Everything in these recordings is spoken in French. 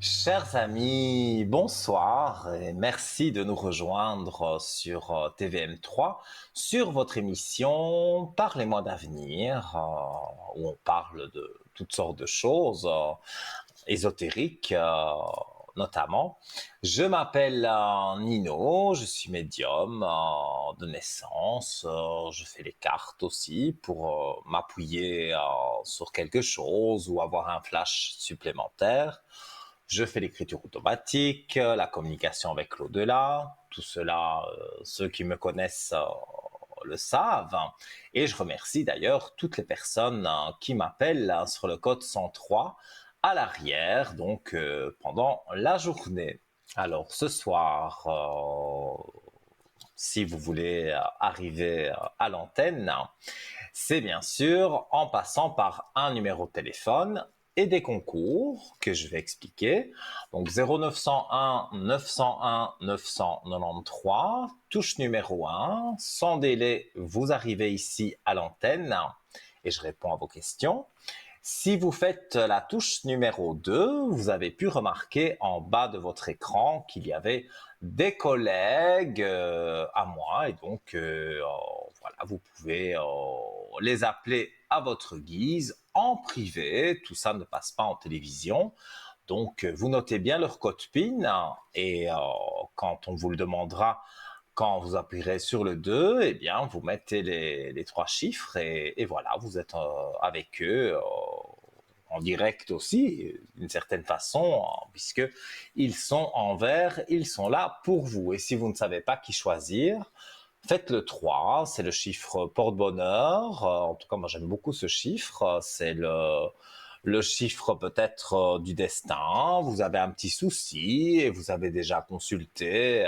Chers amis, bonsoir et merci de nous rejoindre sur TVM3 sur votre émission Parlez-moi d'avenir où on parle de toutes sortes de choses ésotériques notamment. Je m'appelle Nino, je suis médium de naissance, je fais les cartes aussi pour m'appuyer sur quelque chose ou avoir un flash supplémentaire. Je fais l'écriture automatique, la communication avec l'au-delà, tout cela, ceux qui me connaissent le savent. Et je remercie d'ailleurs toutes les personnes qui m'appellent sur le code 103 à l'arrière, donc pendant la journée. Alors ce soir, si vous voulez arriver à l'antenne, c'est bien sûr en passant par un numéro de téléphone et des concours que je vais expliquer. Donc 0901 901 993, touche numéro 1. Sans délai, vous arrivez ici à l'antenne et je réponds à vos questions. Si vous faites la touche numéro 2, vous avez pu remarquer en bas de votre écran qu'il y avait des collègues à moi et donc voilà, vous pouvez les appeler à votre guise en privé. Tout ça ne passe pas en télévision. Donc vous notez bien leur code PIN et quand on vous le demandera, quand vous appuierez sur le 2, eh bien, vous mettez les trois chiffres et voilà, vous êtes avec eux en direct aussi, d'une certaine façon, puisque ils sont en vert, ils sont là pour vous. Et si vous ne savez pas qui choisir, faites le 3, c'est le chiffre porte-bonheur. En tout cas, moi j'aime beaucoup ce chiffre. C'est le chiffre peut-être du destin. Vous avez un petit souci et vous avez déjà consulté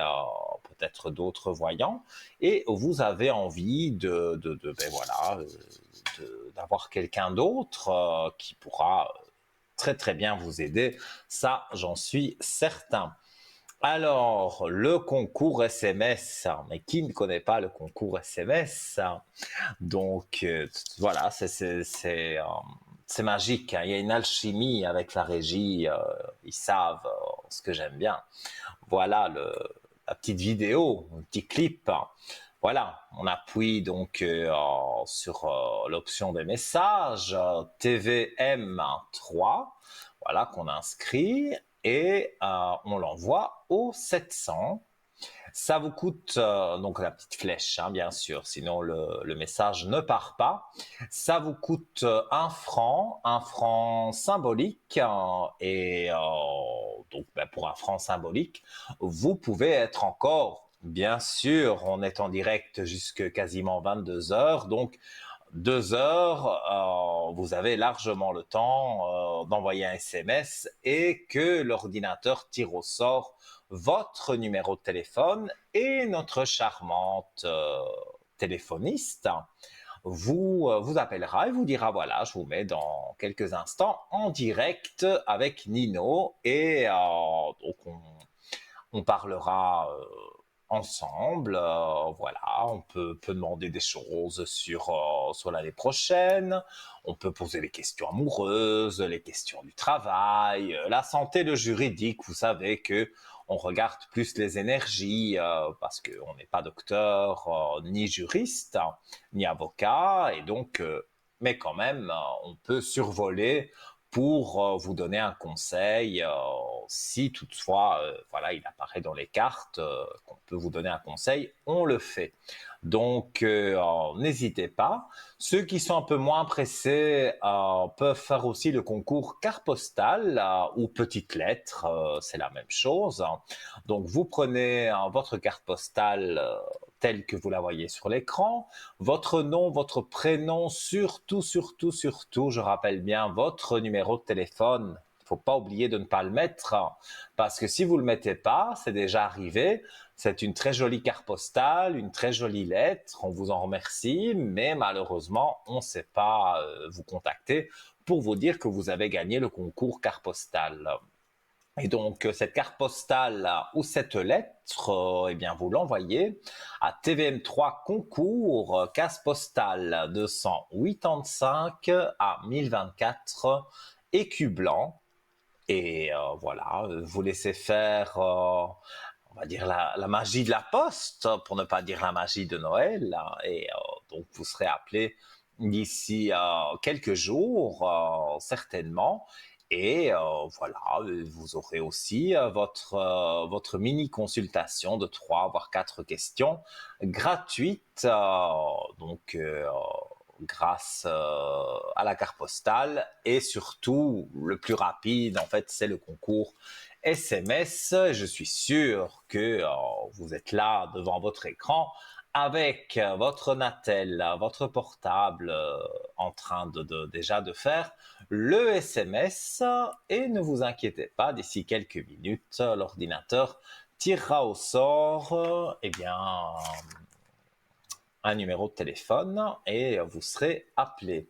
peut-être d'autres voyants et vous avez envie ben voilà, d'avoir quelqu'un d'autre qui pourra très très bien vous aider. Ça, j'en suis certain. Alors, le concours SMS, mais qui ne connaît pas le concours SMS? Donc, voilà, c'est magique, hein. Il y a une alchimie avec la régie, ils savent ce que j'aime bien. Voilà la petite vidéo, un petit clip. Voilà, on appuie donc sur l'option des messages, TVM3, voilà, qu'on inscrit et on l'envoie au 700. Ça vous coûte, donc la petite flèche, hein, bien sûr, sinon le message ne part pas. Ça vous coûte un franc symbolique, et donc ben, pour un franc symbolique, vous pouvez être encore, bien sûr, on est en direct jusque quasiment 22 heures, donc 2 heures, vous avez largement le temps d'envoyer un SMS et que l'ordinateur tire au sort votre numéro de téléphone et notre charmante téléphoniste vous appellera et vous dira voilà, je vous mets dans quelques instants en direct avec Nino et donc on parlera ensemble. Voilà, on peut demander des choses sur l'année prochaine. On peut poser les questions amoureuses, les questions du travail, la santé, le juridique. Vous savez que on regarde plus les énergies parce qu'on n'est pas docteur, ni juriste, ni avocat, et donc, mais quand même, on peut survoler pour vous donner un conseil si toutefois voilà, il apparaît dans les cartes qu'on peut vous donner un conseil, on le fait. Donc n'hésitez pas. Ceux qui sont un peu moins pressés peuvent faire aussi le concours carte postale ou petite lettre, c'est la même chose. Donc vous prenez votre carte postale telle que vous la voyez sur l'écran, votre nom, votre prénom, surtout, je rappelle bien votre numéro de téléphone. Il ne faut pas oublier de ne pas le mettre, parce que si vous ne le mettez pas, c'est déjà arrivé, c'est une très jolie carte postale, une très jolie lettre, on vous en remercie, mais malheureusement, on ne sait pas vous contacter pour vous dire que vous avez gagné le concours carte postale. Et donc, cette carte postale ou cette lettre, eh bien, vous l'envoyez à TVM3 concours, case postale 285 à 1024, écu blanc. et voilà, vous laissez faire, on va dire la magie de la poste, pour ne pas dire la magie de Noël, hein, et donc vous serez appelé d'ici quelques jours, certainement. Et voilà, vous aurez aussi votre mini consultation de 3 voire 4 questions gratuites, donc grâce à la carte postale, et surtout le plus rapide en fait c'est le concours SMS. Je suis sûr que vous êtes là devant votre écran avec votre Natel, votre portable, en train déjà de faire le SMS, et ne vous inquiétez pas, d'ici quelques minutes, l'ordinateur tirera au sort eh bien, un numéro de téléphone et vous serez appelé.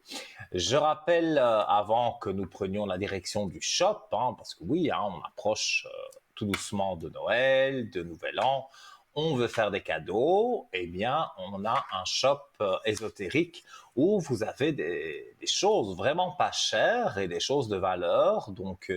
Je rappelle, avant que nous prenions la direction du shop, hein, parce que oui, hein, on approche tout doucement de Noël, de Nouvel An, on veut faire des cadeaux, eh bien, on a un shop ésotérique où vous avez des choses vraiment pas chères et des choses de valeur. Donc,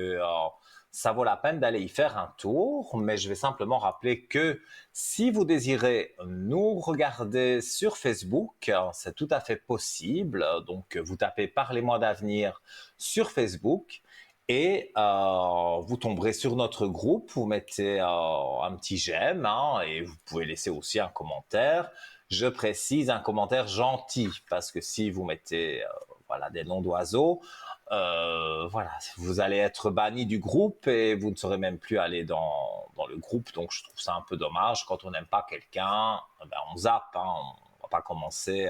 ça vaut la peine d'aller y faire un tour. Mais je vais simplement rappeler que si vous désirez nous regarder sur Facebook, c'est tout à fait possible. Donc, vous tapez Parlez-moi d'avenir sur Facebook et vous tomberez sur notre groupe. Vous mettez un petit j'aime, hein, et vous pouvez laisser aussi un commentaire. Je précise un commentaire gentil, parce que si vous mettez voilà, des noms d'oiseaux, voilà, vous allez être banni du groupe et vous ne saurez même plus aller dans le groupe. Donc je trouve ça un peu dommage. Quand on n'aime pas quelqu'un, ben on zappe, hein, on va pas commencer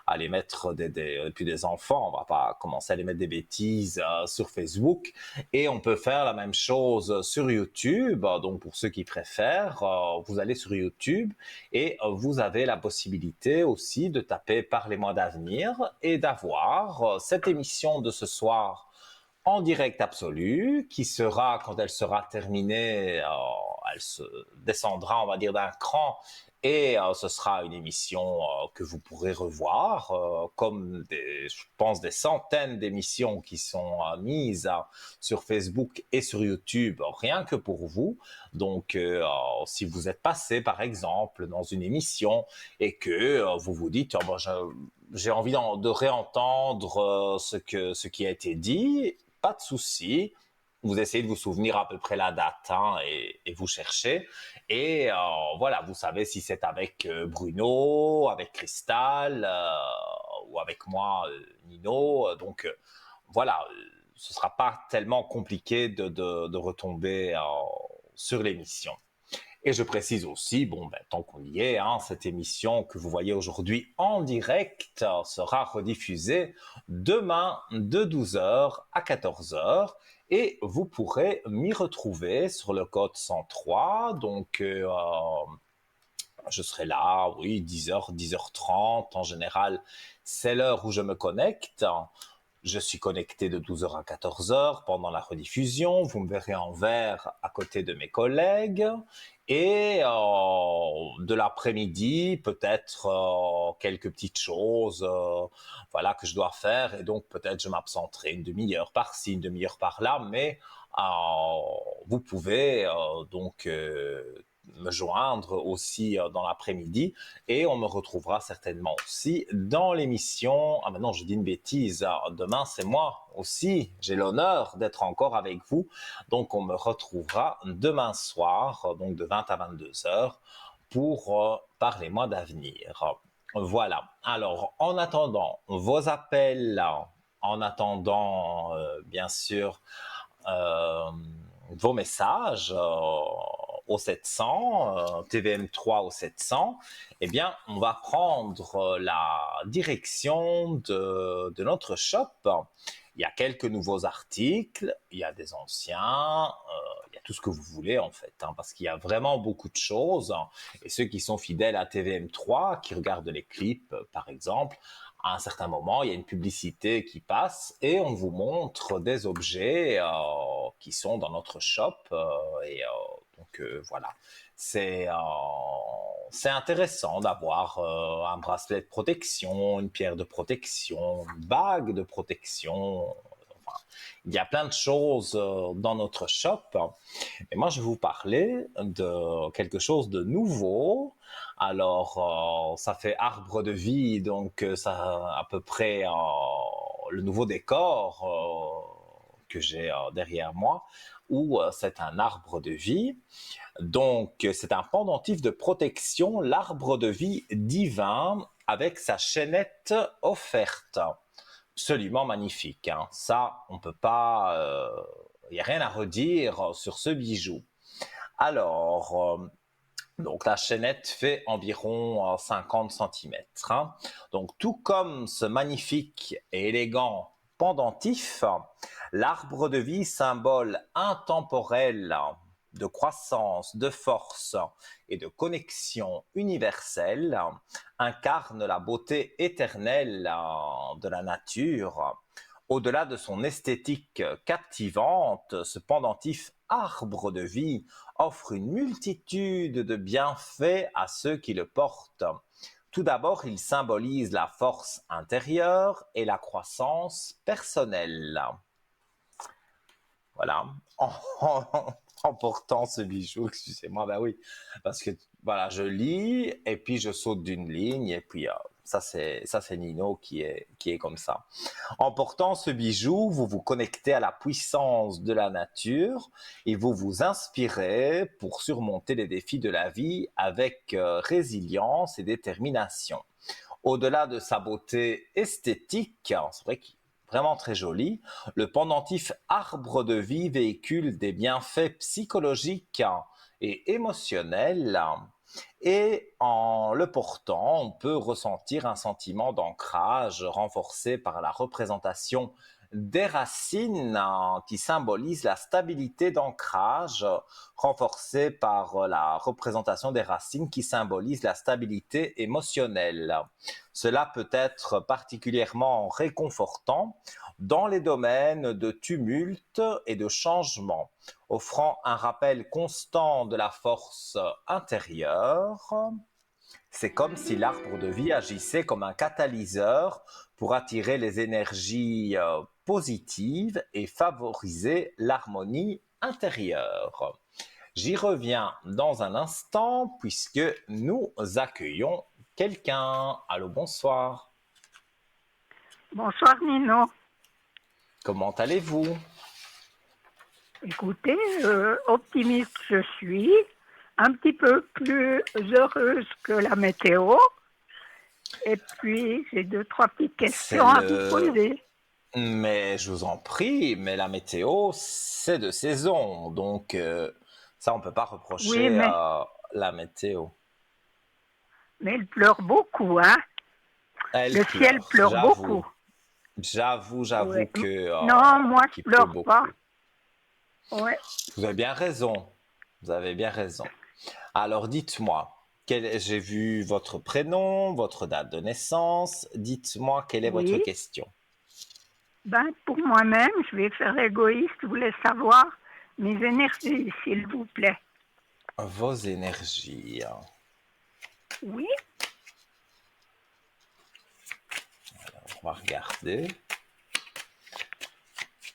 à les mettre puis des enfants, on va pas commencer à les mettre des bêtises sur Facebook. Et on peut faire la même chose sur YouTube. Donc pour ceux qui préfèrent, vous allez sur YouTube et vous avez la possibilité aussi de taper Parlez-moi d'avenir et d'avoir cette émission de ce soir en direct absolu, qui sera, quand elle sera terminée, elle se descendra, on va dire, d'un cran, et ce sera une émission que vous pourrez revoir, comme je pense, des centaines d'émissions qui sont mises sur Facebook et sur YouTube, rien que pour vous. Donc, si vous êtes passé, par exemple, dans une émission et que vous vous dites, oh, bon, j'ai envie de réentendre ce qui a été dit, pas de souci. Vous essayez de vous souvenir à peu près la date, hein, et vous cherchez. Et voilà, vous savez si c'est avec Bruno, avec Cristal ou avec moi, Nino. Donc voilà, ce ne sera pas tellement compliqué de retomber sur l'émission. Et je précise aussi, bon, ben, tant qu'on y est, hein, cette émission que vous voyez aujourd'hui en direct sera rediffusée demain de 12 heures à 14 heures, et vous pourrez m'y retrouver sur le code 103. Donc, je serai là, oui, 10 heures, 10h30. En général, c'est l'heure où je me connecte. Je suis connecté de 12 heures à 14 heures pendant la rediffusion. Vous me verrez en vert à côté de mes collègues. Et de l'après-midi, peut-être quelques petites choses voilà, que je dois faire. Et donc, peut-être je m'absenterai une demi-heure par-ci, une demi-heure par-là. Mais vous pouvez donc me joindre aussi dans l'après-midi, et on me retrouvera certainement aussi dans l'émission. Ah, maintenant je dis une bêtise, demain c'est moi aussi, j'ai l'honneur d'être encore avec vous, donc on me retrouvera demain soir, donc de 20 à 22 heures, pour Parlez-moi d'avenir. Voilà, alors en attendant vos appels, en attendant bien sûr euh, vos messages au 700, TVM3 au 700, eh bien, on va prendre la direction de notre shop. Il y a quelques nouveaux articles, il y a des anciens, il y a tout ce que vous voulez en fait, hein, parce qu'il y a vraiment beaucoup de choses. Et ceux qui sont fidèles à TVM3, qui regardent les clips par exemple, à un certain moment, il y a une publicité qui passe et on vous montre des objets qui sont dans notre shop. Donc voilà, c'est intéressant d'avoir un bracelet de protection, une pierre de protection, une bague de protection. Enfin, Il y a plein de choses dans notre shop. Et moi, je vais vous parler de quelque chose de nouveau. Alors, ça fait arbre de vie, donc ça à peu près le nouveau décor que j'ai derrière moi, où c'est un arbre de vie. Donc, c'est un pendentif de protection, l'arbre de vie divin, avec sa chaînette offerte. Absolument magnifique, hein. Ça, on peut pas, il n'y a rien à redire sur ce bijou. Alors, donc la chaînette fait environ 50 centimètres, hein. Donc, tout comme ce magnifique et élégant pendentif, l'arbre de vie, symbole intemporel de croissance, de force et de connexion universelle, incarne la beauté éternelle de la nature. Au-delà de son esthétique captivante, ce pendentif arbre de vie offre une multitude de bienfaits à ceux qui le portent. Tout d'abord, il symbolise la force intérieure et la croissance personnelle. Voilà, en portant ce bijou, excusez-moi, ben oui, parce que voilà, je lis et puis je saute d'une ligne et puis ça c'est Nino qui est comme ça. En portant ce bijou, vous vous connectez à la puissance de la nature et vous vous inspirez pour surmonter les défis de la vie avec résilience et détermination. Au-delà de sa beauté esthétique, c'est vrai qu'il est vraiment très joli, le pendentif arbre de vie véhicule des bienfaits psychologiques et émotionnels. Et en le portant, on peut ressentir un sentiment d'ancrage renforcé par la représentation des racines qui symbolisent la stabilité d'ancrage, renforcée par la représentation des racines qui symbolisent la stabilité émotionnelle. Cela peut être particulièrement réconfortant dans les domaines de tumulte et de changement, offrant un rappel constant de la force intérieure. C'est comme si l'arbre de vie agissait comme un catalyseur pour attirer les énergies positives et favoriser l'harmonie intérieure. J'y reviens dans un instant puisque nous accueillons quelqu'un. Allô, bonsoir. Bonsoir Nino. Comment allez-vous? Écoutez, optimiste je suis, un petit peu plus heureuse que la météo. Et puis, j'ai 2, 3 petites C'est questions à vous le... poser. Mais je vous en prie, mais la météo, c'est de saison. Donc, ça, on peut pas Oui, reprocher la météo. mais il pleure beaucoup, hein. Elle Le ciel pleure, pleure j'avoue. beaucoup. J'avoue Ouais. que Non, moi, je qu'il pleut pleure pas. beaucoup. Ouais. Vous avez bien raison. Vous avez bien raison. Alors, dites-moi, j'ai vu votre prénom, votre date de naissance. Dites-moi, quelle est votre Oui. question? Ben, pour moi-même, je vais faire l'égoïste. Je voulais savoir mes énergies, s'il vous plaît. Vos énergies. Oui. On va regarder.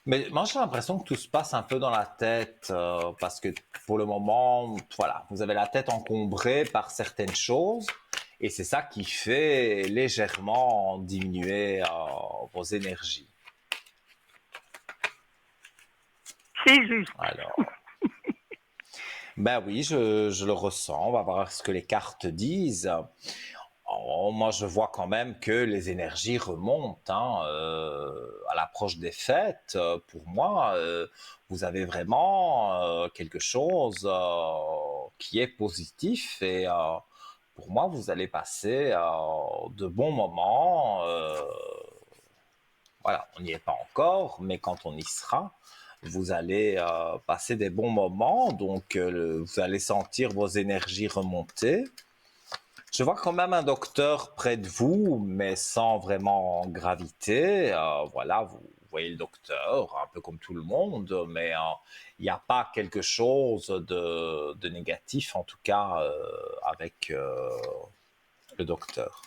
Mais moi, j'ai l'impression que tout se passe un peu dans la tête, parce que pour le moment, voilà, vous avez la tête encombrée par certaines choses, et c'est ça qui fait légèrement diminuer vos énergies. C'est juste. Alors, ben oui, je le ressens. On va voir ce que les cartes disent. Oh, moi, je vois quand même que les énergies remontent, hein, à l'approche des fêtes. Pour moi, vous avez vraiment quelque chose qui est positif et pour moi, vous allez passer de bons moments. Voilà, on n'y est pas encore, mais quand on y sera, vous allez passer des bons moments. Donc, vous allez sentir vos énergies remonter. Je vois quand même un docteur près de vous, mais sans vraiment gravité. Voilà, vous voyez le docteur, un peu comme tout le monde, mais il n'y a pas quelque chose de négatif, en tout cas, avec le docteur.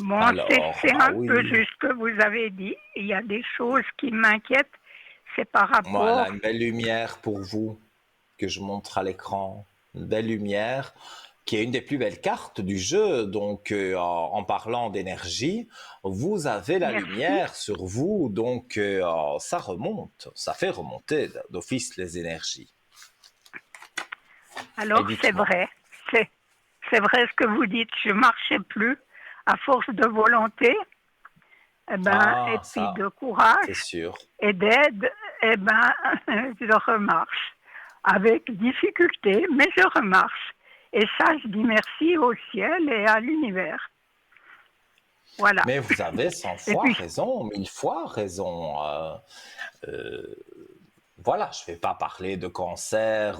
Bon, Alors, c'est ah un peu oui, juste ce que vous avez dit. Il y a des choses qui m'inquiètent, c'est par rapport. voilà, une belle lumière pour vous que je montre à l'écran. Une belle lumière qui est une des plus belles cartes du jeu. Donc, en parlant d'énergie, vous avez la Merci. lumière sur vous. Donc, ça remonte, ça fait remonter d'office les énergies. Et Alors, c'est dites-moi. vrai. C'est, c'est vrai ce que vous dites. Je marchais plus à force de volonté, et Ah, puis ça, de c'est courage sûr. et d'aide, je remarche. Avec difficulté, mais je remarche. Et ça, je dis merci au ciel et à l'univers. Voilà. Mais vous avez 100 Et fois puis, raison, 1000 fois raison. Euh, voilà, je ne vais pas parler de cancer,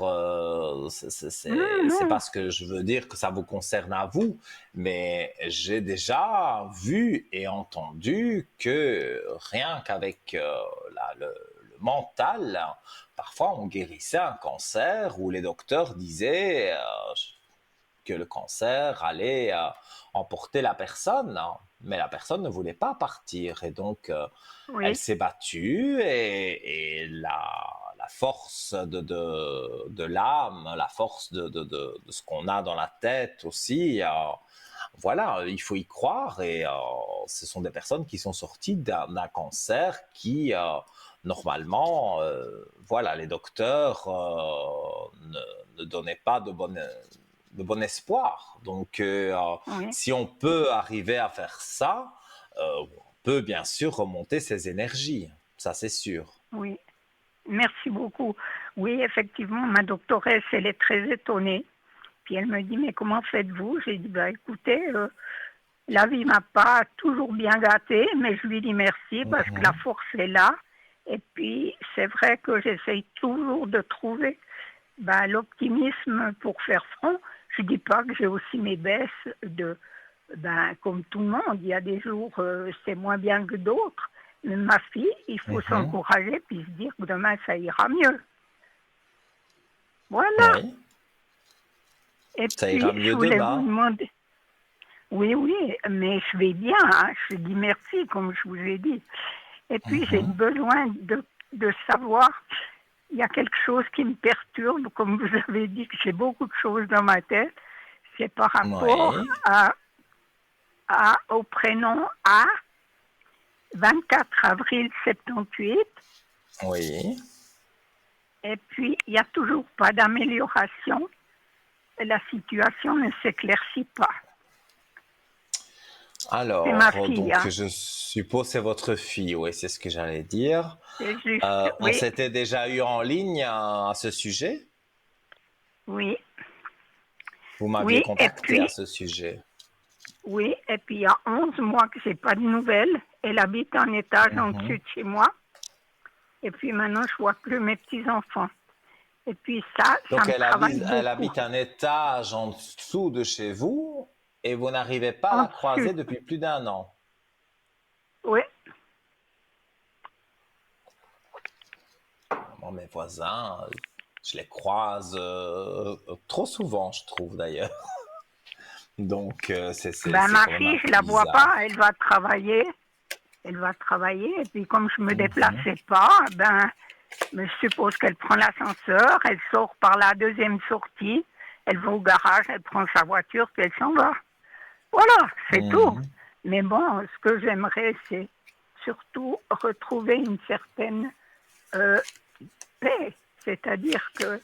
c'est non, pas ce que je veux dire que ça vous concerne à vous, mais j'ai déjà vu et entendu que rien qu'avec le mental, parfois on guérissait un cancer où les docteurs disaient que le cancer allait emporter la personne, hein. Mais la personne ne voulait pas partir et donc elle oui, s'est battue et la force de l'âme, la force de ce qu'on a dans la tête aussi, voilà, il faut y croire et ce sont des personnes qui sont sorties d'un cancer qui, normalement, voilà, les docteurs ne donnaient pas de bon espoir. Donc, oui, si on peut arriver à faire ça, on peut bien sûr remonter ses énergies. Ça, c'est sûr. oui. Merci beaucoup. Oui, effectivement, ma doctoresse, elle est très étonnée. Puis elle me dit, mais comment faites-vous? J'ai dit, bah écoutez, la vie m'a pas toujours bien gâtée, mais je lui dis merci parce que la Mhm. force est là. Et puis, c'est vrai que j'essaye toujours de trouver l'optimisme pour faire front. Je dis pas que j'ai aussi mes baisses comme tout le monde. Il y a des jours, c'est moins bien que d'autres. Mais ma fille, il faut Mhm. s'encourager puis se dire que demain, ça ira mieux. Voilà. Oui, Et ça puis, ira je mieux voulais vous demain. demander, oui, oui, mais je vais bien, hein. Je dis merci, comme je vous ai dit. Et puis, j'ai Mhm. besoin de savoir, il y a quelque chose qui me perturbe, comme vous avez dit que j'ai beaucoup de choses dans ma tête. C'est par rapport Oui, au prénom A, 24 avril 78. oui. Et puis, il n'y a toujours pas d'amélioration. La situation ne s'éclaircit pas. C'est ma Alors, fille, donc, hein. je suppose c'est votre fille, oui, c'est ce que j'allais dire. C'est juste, On oui, s'était déjà eu en ligne à ce sujet. oui, Vous m'aviez oui. Et contacté à puis, ce sujet. oui, et puis il y a 11 mois que j'ai pas de nouvelles. Elle habite en étage en dessus Mhm. de chez moi. Et puis maintenant, je vois plus mes petits-enfants. Et puis ça Donc, me travaille elle beaucoup. habite un étage en dessous de chez vous et vous n'arrivez pas à En la dessus, croiser depuis plus d'un an. oui. Moi, mes voisins, je les croise trop souvent, je trouve d'ailleurs. Donc, c'est Ma quand même un fille, je peu la vois pas. bizarre. Elle va travailler. Elle va travailler. Et puis comme je me Mhm. déplaçais pas, je suppose qu'elle prend l'ascenseur. Elle sort par la deuxième sortie. Elle va au garage. Elle prend sa voiture puis elle s'en va. Voilà, c'est tout. Mhm. Mais bon, ce que j'aimerais, c'est surtout retrouver une certaine euh, paix. C'est-à-dire que,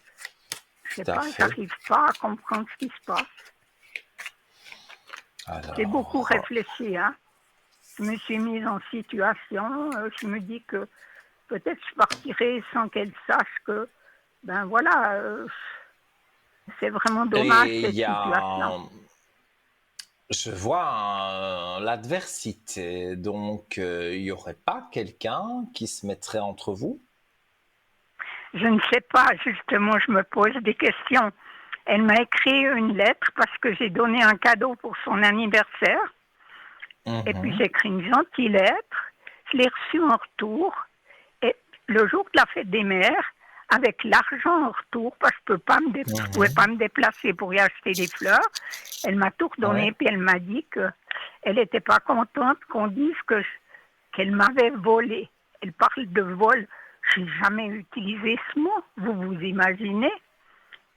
je sais Tout à pas, fait. j'arrive pas à comprendre ce qui se passe. J'ai beaucoup Alors, réfléchi, hein. Je me suis mise en situation. Je me dis que peut-être je partirai sans qu'elle sache que, voilà, c'est vraiment dommage et il cette y situation. a, je vois l'adversité, donc il n'y aurait pas quelqu'un qui se mettrait entre vous? Je ne sais pas, justement, je me pose des questions. Elle m'a écrit une lettre parce que j'ai donné un cadeau pour son anniversaire. Et puis Mhm. j'ai écrit une gentille lettre. Je l'ai reçue en retour. Et le jour de la fête des mères, avec l'argent en retour, parce que je ne pouvais pas Mhm. me déplacer pour y acheter des fleurs, elle m'a tout redonné. Ouais. Puis elle m'a dit que elle n'était pas contente qu'on dise qu'elle m'avait volé. Elle parle de vol. Je n'ai jamais utilisé ce mot, vous vous imaginez?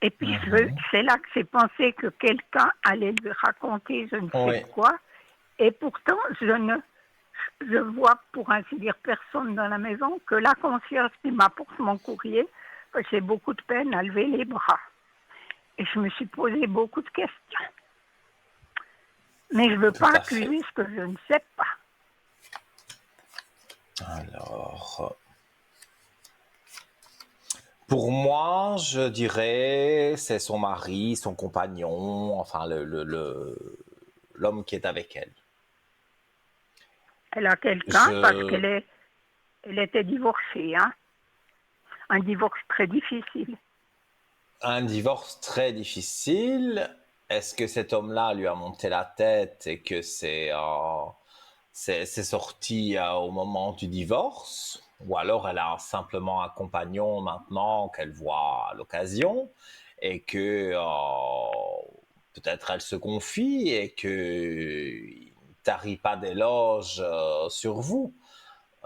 Et puis Mhm. c'est là que j'ai pensé que quelqu'un allait lui raconter je ne sais Oui, quoi. Et pourtant, je vois pour ainsi dire personne dans la maison que la concierge qui m'apporte mon courrier, j'ai beaucoup de peine à lever les bras. Et je me suis posé beaucoup de questions. Mais je ne veux tout pas à fait. accuser ce que je ne sais pas. Alors, pour moi, je dirais c'est son mari, son compagnon, enfin l'homme qui est avec elle. Elle a quelqu'un parce Je, elle était divorcée. Hein. Un divorce très difficile. un divorce très difficile. Est-ce que cet homme-là lui a monté la tête et que c'est sorti au moment du divorce? Ou alors elle a simplement un compagnon maintenant qu'elle voit à l'occasion et que peut-être elle se confie et que il ne tarit pas d'éloges sur vous.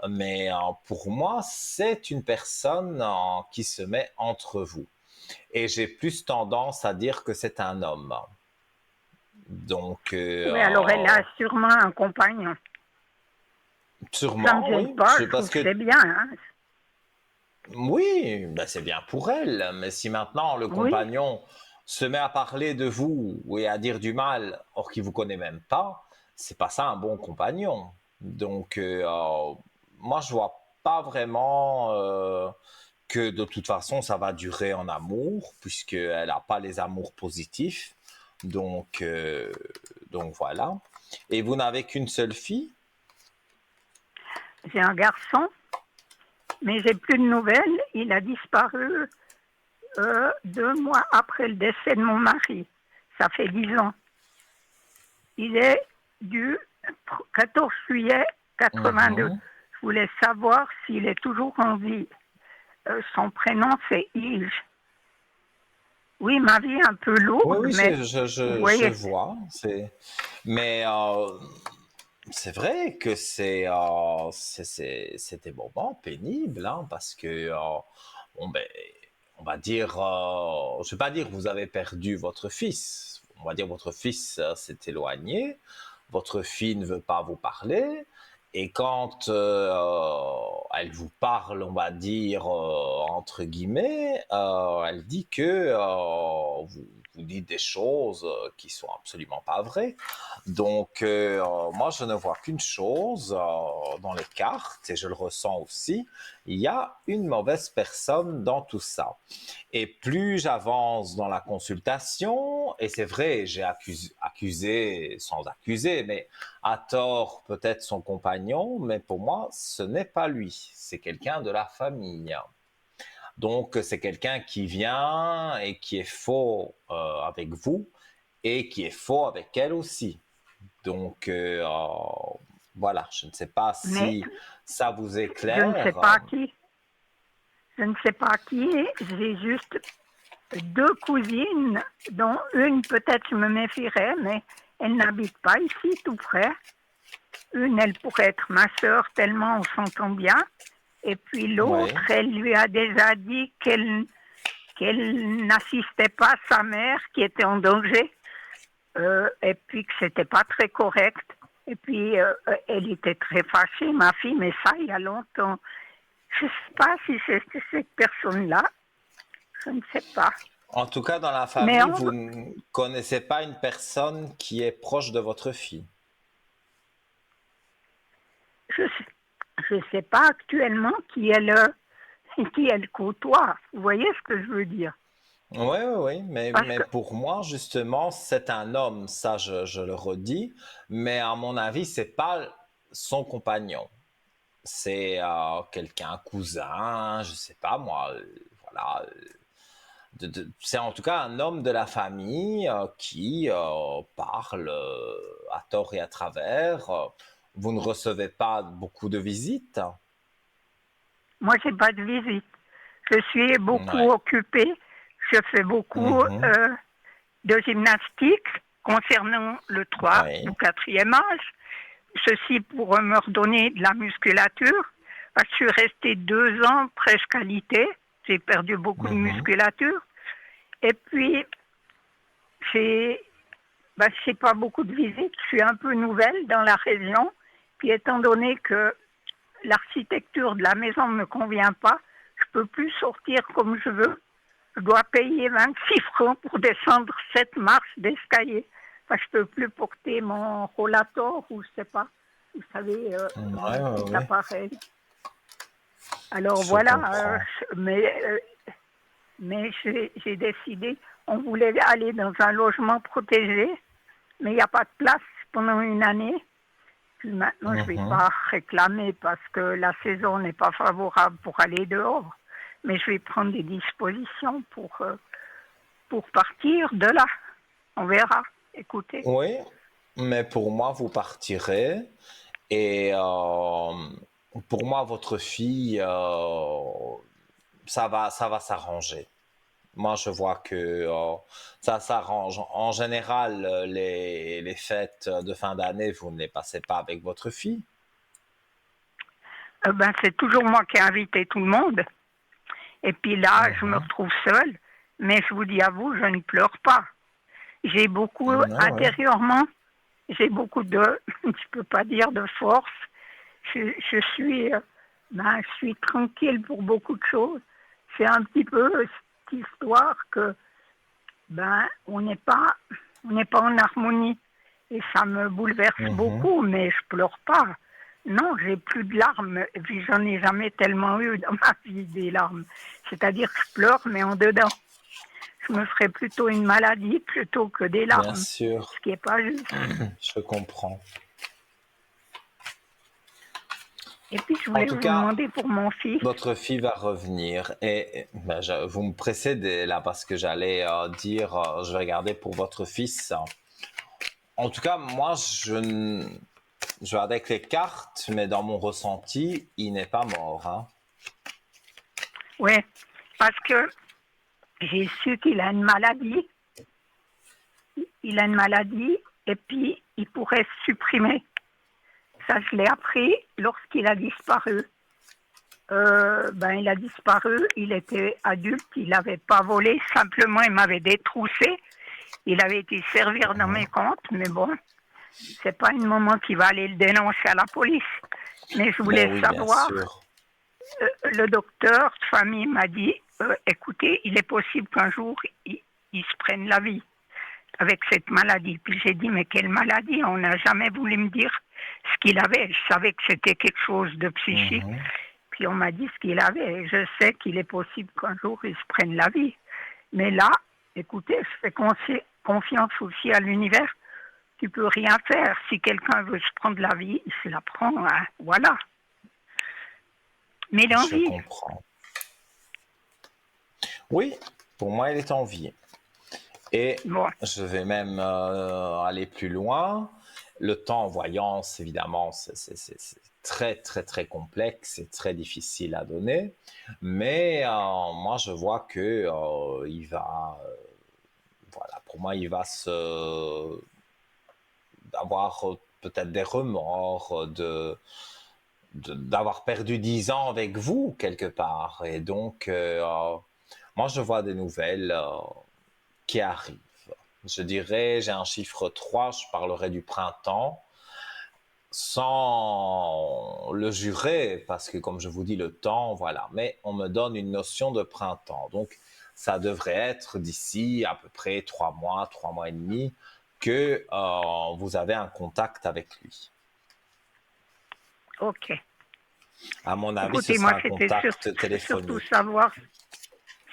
Mais pour moi, c'est une personne qui se met entre vous. Et j'ai plus tendance à dire que c'est un homme. Donc, Oui, alors elle a sûrement un compagnon. Ça ne me sûrement, gêne oui. pas, je trouve Parce que que c'est bien. Hein. oui, ben c'est bien pour elle. Mais si maintenant le Oui, compagnon se met à parler de vous et à dire du mal, or qu'il vous connaît même pas, c'est pas ça un bon compagnon. Donc, moi, je vois pas vraiment que de toute façon ça va durer en amour, puisqu'elle n'a pas les amours positifs. Donc, donc voilà. Et vous n'avez qu'une seule fille? j'ai un garçon, mais j'ai plus de nouvelles. Il a disparu 2 mois après le décès de mon mari. Ça fait 10 ans. Il est du 14 juillet 82. Mhm. Je voulais savoir s'il est toujours en vie. Son prénom, c'est Yves. Oui, ma vie est un peu Oui, lourde, oui, mais vous je voyez, vois. Mais c'est vrai que c'est des moments pénibles, hein, parce que, bon, ben, on va dire, je ne vais pas dire que vous avez perdu votre fils. On va dire votre fils s'est éloigné, votre fille ne veut pas vous parler, et quand elle vous parle, on va dire, entre guillemets, elle dit que vous dites des choses qui sont absolument pas vraies. Donc, moi, je ne vois qu'une chose dans les cartes, et je le ressens aussi, il y a une mauvaise personne dans tout ça. Et plus j'avance dans la consultation, et c'est vrai, j'ai accusé, sans accuser, mais à tort peut-être son compagnon, mais pour moi, ce n'est pas lui, c'est quelqu'un de la famille. Donc, c'est quelqu'un qui vient et qui est faux avec vous et qui est faux avec elle aussi. Donc, voilà, je ne sais pas mais si ça vous est je ne sais clair. pas qui. Je ne sais pas qui. J'ai juste 2 cousines, dont une peut-être je me méfierais, mais elle n'habite pas ici tout près. Une, elle pourrait être ma sœur tellement on s'entend bien. Et puis l'autre, Oui. elle lui a déjà dit qu'elle n'assistait pas à sa mère qui était en danger. Et puis que c'était pas très correct. Et puis elle était très fâchée, ma fille, mais ça il y a longtemps. Je ne sais pas si c'est cette personne-là, je ne sais pas. En tout cas, dans la Mais famille, vous ne connaissez pas une personne qui est proche de votre fille. je ne sais pas actuellement qui elle côtoie. Vous voyez ce que je veux dire? Oui, oui, oui, Parce mais que pour moi, justement, c'est un homme, ça je le redis, mais à mon avis, c'est pas son compagnon. C'est quelqu'un, un cousin, je sais pas moi, voilà. C'est en tout cas un homme de la famille qui parle à tort et à travers. Vous ne recevez pas beaucoup de visites? moi, j'ai pas de visite. Je suis beaucoup Ouais. occupée. Je fais beaucoup Mhm. de gymnastique. concernant le 3 Oui. ou 4e âge, ceci pour me redonner de la musculature. Parce que je suis restée 2 ans presque alité, j'ai perdu beaucoup de Mhm. musculature. Et puis, c'est pas beaucoup de visites, je suis un peu nouvelle dans la région. Puis étant donné que l'architecture de la maison ne me convient pas, je peux plus sortir comme je veux. Je dois payer 26 francs pour descendre 7 marches d'escalier. Enfin, je peux plus porter mon rollator ou je sais pas, vous savez, Ouais, ouais, cet ouais. appareil. Alors Je voilà, comprends. mais j'ai décidé, on voulait aller dans un logement protégé, mais il n'y a pas de place pendant une année. Puis maintenant, je ne vais Mhm. pas réclamer parce que la saison n'est pas favorable pour aller dehors. Mais je vais prendre des dispositions pour partir de là. On verra. Écoutez. Oui, mais pour moi, vous partirez. Et pour moi, votre fille, ça va s'arranger. Moi, je vois que ça s'arrange. En général, les fêtes de fin d'année, vous ne les passez pas avec votre fille. C'est toujours moi qui ai invité tout le monde. Et puis là, je me Mhm. retrouve seule. Mais je vous dis à vous, je ne pleure pas. J'ai beaucoup, Ouais, ouais. intérieurement, j'ai beaucoup de, je peux pas dire de force. Je suis, je suis tranquille pour beaucoup de choses. C'est un petit peu cette histoire que, on n'est pas en harmonie. Et ça me bouleverse Mhm. beaucoup, mais je pleure pas. Non, j'ai plus de larmes. Et puis j'en ai jamais tellement eu dans ma vie des larmes. C'est-à-dire que je pleure, mais en dedans. Je me ferais plutôt une maladie plutôt que des Bien larmes, ce sûr, qui n'est pas juste. je comprends. Et puis je En voulais tout vous cas, demander pour mon fils. votre fille va revenir et ben, vous me précédez là parce que j'allais dire, je vais regarder pour votre fils. En tout cas, moi, je vais avec les cartes, mais dans mon ressenti, il n'est pas mort. Hein. Oui, parce que j'ai su qu'il a une maladie. Il a une maladie et puis il pourrait se supprimer. Ça, je l'ai appris lorsqu'il a disparu. Il a disparu, il était adulte, il n'avait pas volé, simplement il m'avait détroussé. Il avait été servir dans mes Mhm. comptes, mais bon, c'est pas une maman qui va aller le dénoncer à la police. Mais je Ben voulais oui, bien savoir, sûr. le docteur de famille m'a dit, écoutez, il est possible qu'un jour, il se prenne la vie avec cette maladie. Puis j'ai dit, mais quelle maladie? On n'a jamais voulu me dire ce qu'il avait. Je savais que c'était quelque chose de psychique. Mhm. Puis on m'a dit ce qu'il avait. Et je sais qu'il est possible qu'un jour, il se prenne la vie. Mais là, écoutez, je fais confiance aussi à l'univers. Tu peux rien faire. Si quelqu'un veut se prendre la vie, il se la prend. Hein. Voilà. Mais Je l'envie, comprends. Oui, pour moi, il est en vie. Et bon, je vais même aller plus loin. Le temps en voyance, évidemment, c'est très, très, très complexe et très difficile à donner. Mais moi, je vois que il va, voilà, pour moi, il va avoir peut-être des remords d'avoir perdu 10 ans avec vous quelque part. Et donc, moi, je vois des nouvelles qui arrivent. Je dirais, j'ai un chiffre 3, je parlerai du printemps, sans le jurer, parce que comme je vous dis, le temps, voilà, mais on me donne une notion de printemps. Donc, ça devrait être d'ici à peu près 3 mois et demi, que vous avez un contact avec lui. ok. À mon avis, ce Écoutez, moi, sera un c'était contact surtout téléphonique. savoir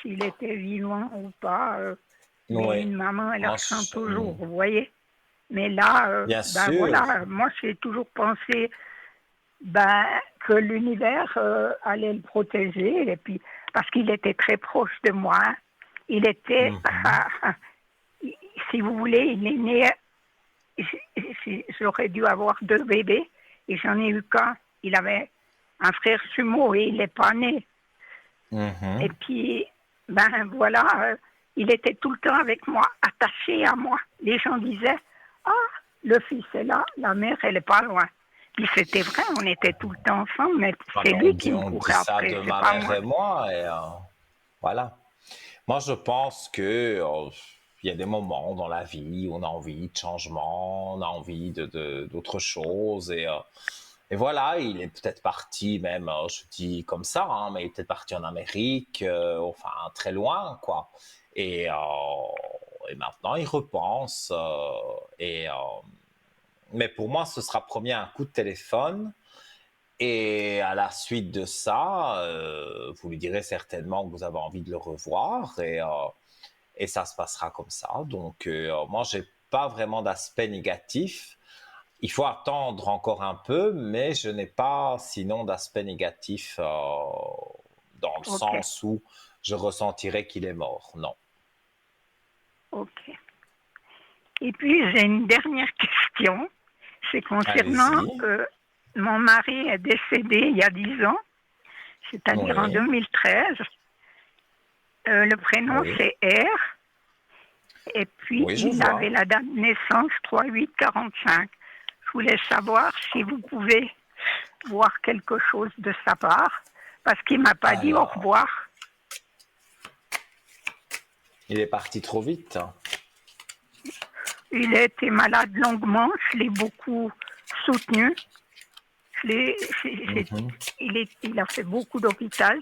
s'il était vivant ou pas. Mais Oui, une maman, elle moi, ressent toujours, vous voyez. Mais là, bien sûr. voilà, moi, j'ai toujours pensé que l'univers allait le protéger. Et puis, parce qu'il était très proche de moi. Il était, Mhm. si vous voulez, il est né. J'aurais dû avoir 2 bébés et j'en ai eu qu'un. Il avait un frère jumeau et il n'est pas né. Et Mhm. puis, voilà, il était tout le temps avec moi, attaché à moi. Les gens disaient, ah, le fils est là, la mère, elle est pas loin. Puis c'était vrai, on était tout le temps ensemble, mais Ah, c'est mais lui qui me on dit courait ça après, de c'est ma pas mère moi. et moi, et voilà. Moi, je pense que il y a des moments dans la vie où on a envie de changement, on a envie d'autre chose, et voilà, il est peut-être parti même, je dis comme ça, hein, mais il est peut-être parti en Amérique, enfin très loin, quoi. Et, euh, et maintenant, il repense, mais pour moi, ce sera premier un coup de téléphone. Et à la suite de ça, vous lui direz certainement que vous avez envie de le revoir et ça se passera comme ça. Donc, moi, j'ai pas vraiment d'aspect négatif. Il faut attendre encore un peu, mais je n'ai pas sinon d'aspect négatif dans le Ok, sens où je ressentirais qu'il est mort. Non. ok. Et puis j'ai une dernière question, c'est concernant Allez-y. mon mari est décédé il y a 10 ans, c'est-à-dire en Oui, 2013. Le prénom oui, c'est R, et puis oui, je il avait vois. la date de naissance 3/8/45. Je voulais savoir si vous pouvez voir quelque chose de sa part, parce qu'il m'a pas dit au Alors, revoir. il est parti trop vite. Il a été malade longuement, je l'ai beaucoup soutenu. Je Mhm. il a fait beaucoup d'hôpital.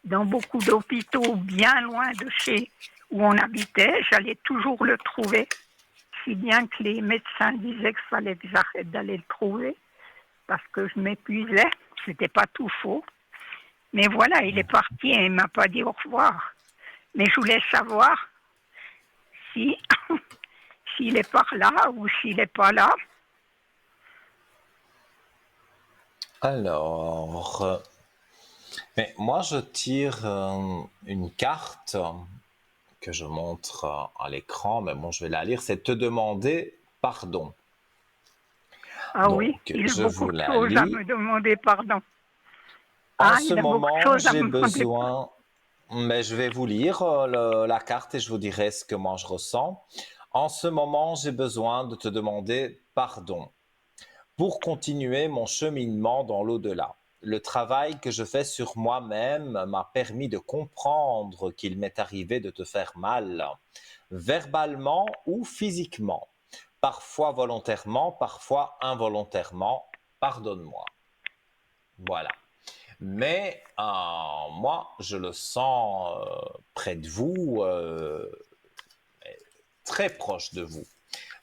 Dans beaucoup d'hôpitaux bien loin de chez où on habitait. J'allais toujours le trouver, si bien que les médecins disaient qu'il fallait que j'arrête d'aller le trouver parce que je m'épuisais. C'était pas tout faux. Mais voilà, il est parti et il m'a pas dit au revoir. Mais je voulais savoir si s'il est par là ou s'il est pas là. Alors, mais moi je tire une carte que je montre à l'écran, mais bon, je vais la lire. C'est te demander pardon. Ah oui, Donc, il a je beaucoup vous de la choses à lis. me demander pardon. En Ah, ce il a beaucoup de moment, choses à j'ai me demander pardon. besoin, mais je vais vous lire la carte et je vous dirai ce que moi je ressens. En ce moment, j'ai besoin de te demander pardon pour continuer mon cheminement dans l'au-delà. Le travail que je fais sur moi-même m'a permis de comprendre qu'il m'est arrivé de te faire mal, verbalement ou physiquement, parfois volontairement, parfois involontairement. Pardonne-moi. Voilà. Mais moi, je le sens près de vous, très proche de vous.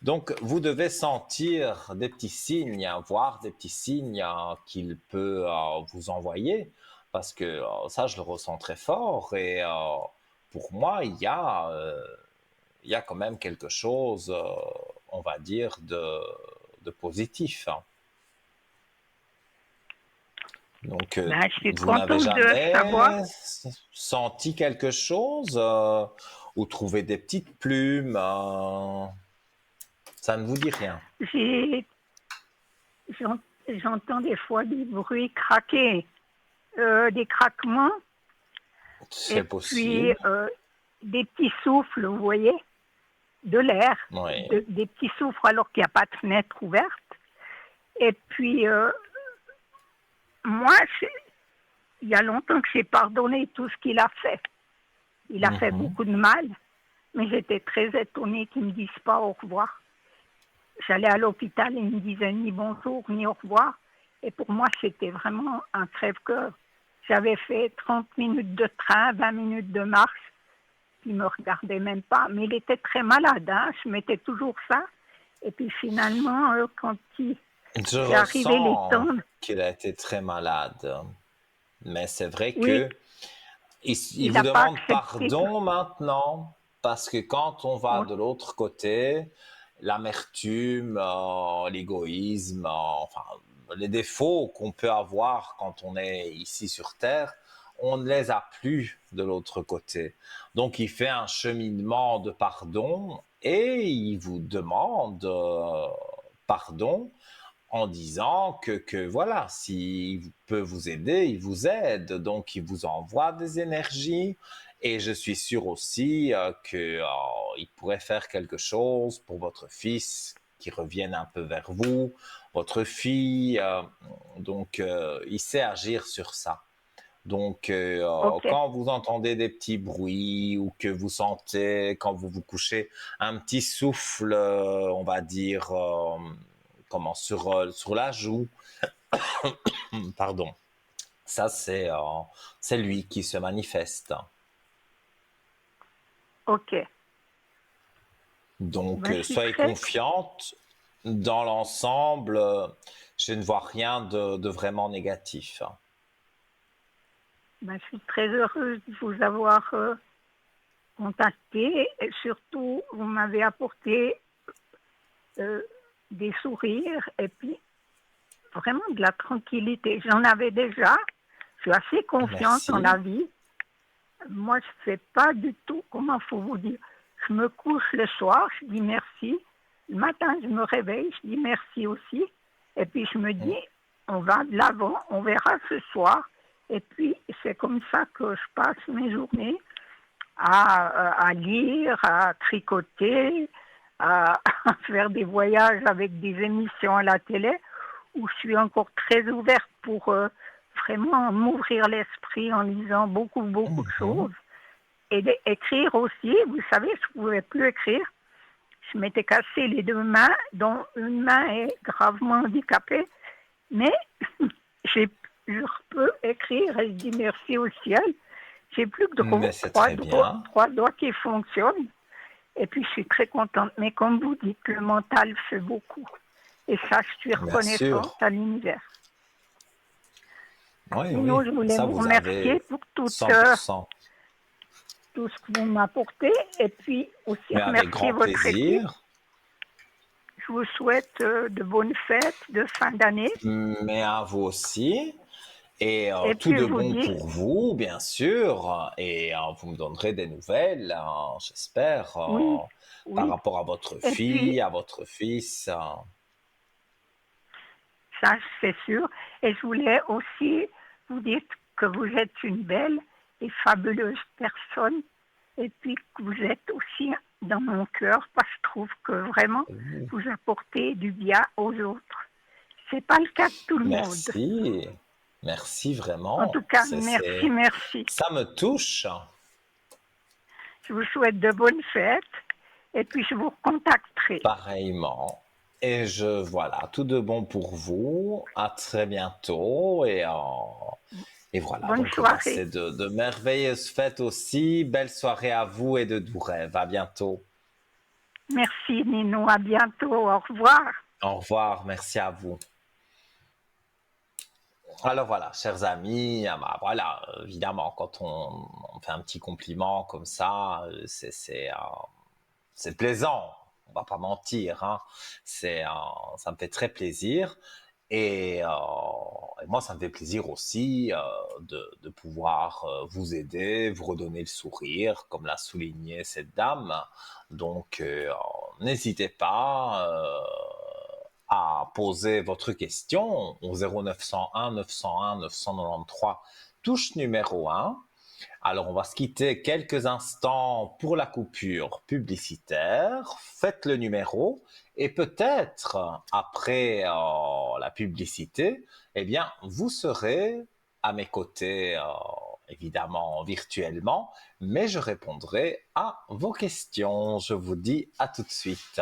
Donc, vous devez sentir des petits signes, voir des petits signes qu'il peut vous envoyer, parce que ça, je le ressens très fort. Et pour moi, il y a quand même quelque chose, on va dire, de positif, hein. Donc, Ben, je suis vous n'avez contente de savoir. jamais senti quelque chose ou trouvé des petites plumes, ça ne vous dit rien. J'ai J'entends des fois des bruits craquer, des craquements, et C'est puis possible. des petits souffles, vous voyez, de l'air, Oui. des petits souffles alors qu'il n'y a pas de fenêtre ouverte. Et puis, moi, il y a longtemps que j'ai pardonné tout ce qu'il a fait. Il a fait Mhm. beaucoup de mal, mais j'étais très étonnée qu'il ne me dise pas au revoir. J'allais à l'hôpital et il me disait ni bonjour, ni au revoir. Et pour moi, c'était vraiment un crève-cœur. J'avais fait 30 minutes de train, 20 minutes de marche. Il ne me regardait même pas. Mais il était très malade, hein. Je mettais toujours ça. Et puis finalement, quand Je c'est arrivé les ressens temps, qu'il a été très malade, mais c'est vrai oui, que il il vous n'a pas demande accepté que... pardon maintenant parce que quand on va Oui, de l'autre côté, l'amertume, l'égoïsme, enfin les défauts qu'on peut avoir quand on est ici sur Terre, on ne les a plus de l'autre côté. Donc il fait un cheminement de pardon et il vous demande pardon en disant que voilà, s'il peut vous aider, il vous aide, donc il vous envoie des énergies. Et je suis sûr aussi qu'il pourrait faire quelque chose pour votre fils qui revienne un peu vers vous, votre fille. Donc, il sait agir sur ça. Donc, Ok, quand vous entendez des petits bruits ou que vous sentez, quand vous vous couchez, un petit souffle, on va dire, comment, sur la joue, pardon, ça c'est lui qui se manifeste. ok. Donc, Ben, je suis soyez très, confiante. Dans l'ensemble, je ne vois rien de vraiment négatif. ben, je suis très heureuse de vous avoir contacté. Et surtout, vous m'avez apporté euh, des sourires et puis vraiment de la tranquillité. J'en avais déjà. Je suis assez confiante en Merci. la vie. Moi, je ne fais pas du tout, comment faut vous dire, je me couche le soir, je dis merci. Le matin, je me réveille, je dis merci aussi. Et puis, je me dis, on va de l'avant, on verra ce soir. Et puis, c'est comme ça que je passe mes journées à lire, à tricoter, à faire des voyages avec des émissions à la télé, où je suis encore très ouverte pour vraiment m'ouvrir l'esprit en lisant beaucoup, beaucoup de Mhm. choses. Et d'écrire aussi, vous savez, je ne pouvais plus écrire. Je m'étais cassé les deux mains, dont une main est gravement handicapée, mais j'ai, je peux écrire et je dis merci au ciel. J'ai plus que Mais c'est très bien. trois doigts qui fonctionnent. Et puis, je suis très contente. Mais comme vous dites, le mental fait beaucoup. Et ça, je suis Bien reconnaissante sûr. à l'univers. Oui, Sinon, oui. je voulais Ça, vous vous remercier avez pour 100%. tout ce que vous m'apportez et puis aussi Mais avec remercier grand votre équipe. plaisir. Je vous souhaite de bonnes fêtes de fin d'année. Mais à vous aussi. Et Et tout puis, de je vous bon dis, pour vous, bien sûr. Et vous me donnerez des nouvelles, j'espère, oui, par oui. rapport à votre Et puis, fille, à votre fils. ça, c'est sûr. Et je voulais aussi vous dire que vous êtes une belle et fabuleuse personne. Et puis que vous êtes aussi dans mon cœur parce que je trouve que vraiment vous apportez du bien aux autres. C'est pas le cas de tout le monde. Merci. Merci En tout vraiment. cas, merci, merci. Ça me touche. Je vous souhaite de bonnes fêtes et puis je vous contacterai. Pareillement. Et voilà, tout de bon pour vous. À très bientôt. Et voilà, Bonne donc soirée. passez de merveilleuses fêtes aussi. Belle soirée à vous et de doux rêves. À bientôt. Merci Nino, à bientôt, au revoir. Au revoir. Merci à vous. Alors voilà, chers amis, voilà, évidemment, quand on fait un petit compliment comme ça, c'est plaisant. On va pas mentir, hein. Ça me fait très plaisir. Et moi, ça me fait plaisir aussi de pouvoir vous aider, vous redonner le sourire, comme l'a souligné cette dame. Donc, n'hésitez pas à poser votre question au 0901 901 993, touche numéro 1. Alors, on va se quitter quelques instants pour la coupure publicitaire. Faites le numéro et peut-être après la publicité, eh bien, vous serez à mes côtés, évidemment virtuellement, mais je répondrai à vos questions. Je vous dis à tout de suite.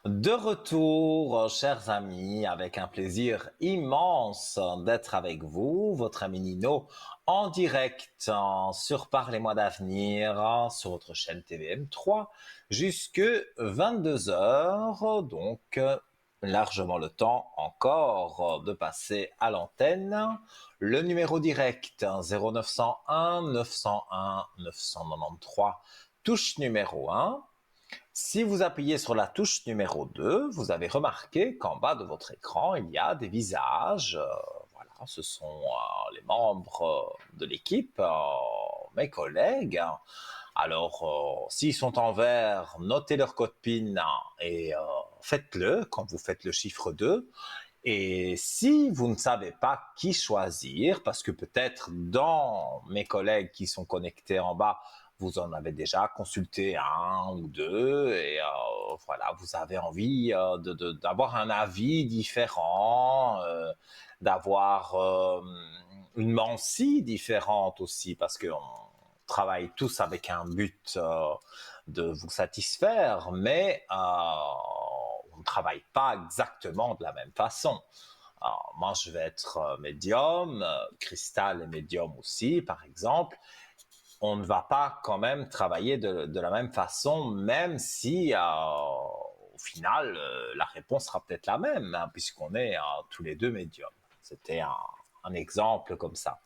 De retour, chers amis, avec un plaisir immense d'être avec vous, votre ami Nino, en direct sur Parlez-moi d'avenir, sur votre chaîne TVM3, jusque 22 heures, donc largement le temps encore de passer à l'antenne. Le numéro direct 0901 901 993, touche numéro 1. Si vous appuyez sur la touche numéro 2, vous avez remarqué qu'en bas de votre écran, il y a des visages. Voilà, ce sont les membres de l'équipe, mes collègues. Alors, s'ils sont en vert, notez leur code PIN et faites-le quand vous faites le chiffre 2. Et si vous ne savez pas qui choisir, parce que peut-être dans mes collègues qui sont connectés en bas, vous en avez déjà consulté un ou deux, et voilà, vous avez envie d'avoir un avis différent, d'avoir une mensie différente aussi, parce qu'on travaille tous avec un but de vous satisfaire, mais on ne travaille pas exactement de la même façon. Alors, moi, je vais être médium, Cristal est médium aussi, par exemple. On ne va pas quand même travailler de la même façon, même si au final, la réponse sera peut-être la même, hein, puisqu'on est tous les deux médiums. C'était un exemple comme ça.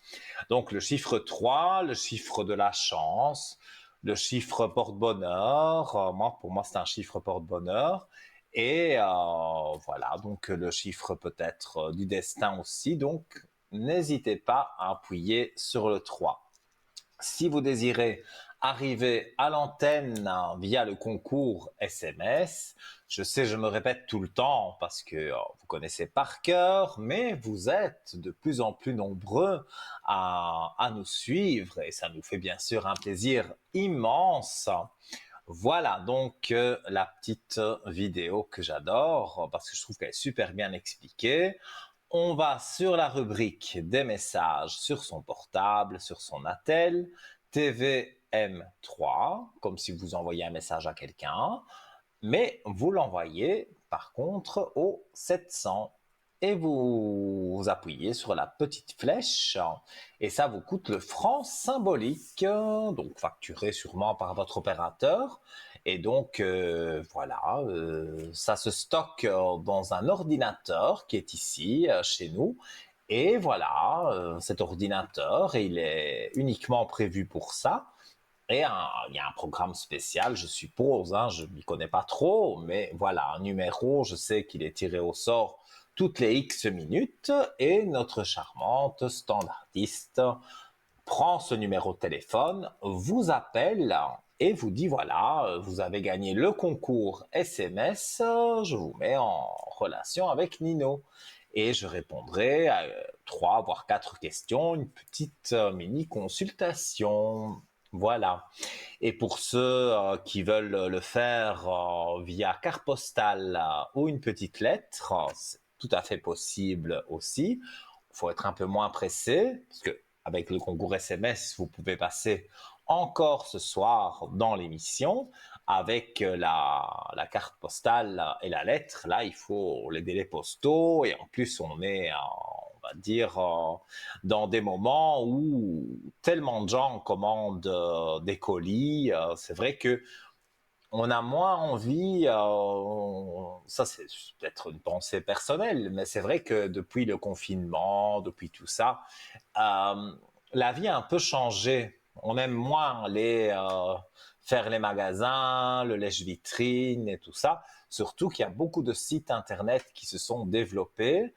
Donc le chiffre 3, le chiffre de la chance, le chiffre porte-bonheur, pour moi c'est un chiffre porte-bonheur, et voilà, donc le chiffre peut-être du destin aussi, donc n'hésitez pas à appuyer sur le 3. Si vous désirez arriver à l'antenne via le concours SMS, je sais, je me répète tout le temps parce que vous connaissez par cœur, mais vous êtes de plus en plus nombreux à nous suivre et ça nous fait bien sûr un plaisir immense. Voilà donc la petite vidéo que j'adore parce que je trouve qu'elle est super bien expliquée. On va sur la rubrique des messages sur son portable, sur son attel, TVM3, comme si vous envoyez un message à quelqu'un, mais vous l'envoyez par contre au 700 et vous appuyez sur la petite flèche et ça vous coûte le franc symbolique, donc facturé sûrement par votre opérateur. Et donc voilà, ça se stocke dans un ordinateur qui est ici chez nous. Et voilà, cet ordinateur, il est uniquement prévu pour ça. Et il y a un programme spécial, je suppose, hein, je ne m'y connais pas trop, mais voilà, un numéro, je sais qu'il est tiré au sort toutes les X minutes, et notre charmante standardiste prend ce numéro de téléphone, vous appelle et vous dit voilà, vous avez gagné le concours SMS, je vous mets en relation avec Nino. Et je répondrai à 3 voire 4 questions, une petite mini consultation. Voilà. Et pour ceux qui veulent le faire via carte postale ou une petite lettre, c'est tout à fait possible aussi. Il faut être un peu moins pressé, parce que avec le concours SMS, vous pouvez passer encore ce soir dans l'émission. Avec la carte postale et la lettre, là, il faut les délais postaux, et en plus, on est on va dire, dans des moments où tellement de gens commandent des colis. C'est vrai que on a moins envie, ça c'est peut-être une pensée personnelle, mais c'est vrai que depuis le confinement, depuis tout ça, la vie a un peu changé. On aime moins aller faire les magasins, le lèche-vitrine et tout ça. Surtout qu'il y a beaucoup de sites internet qui se sont développés,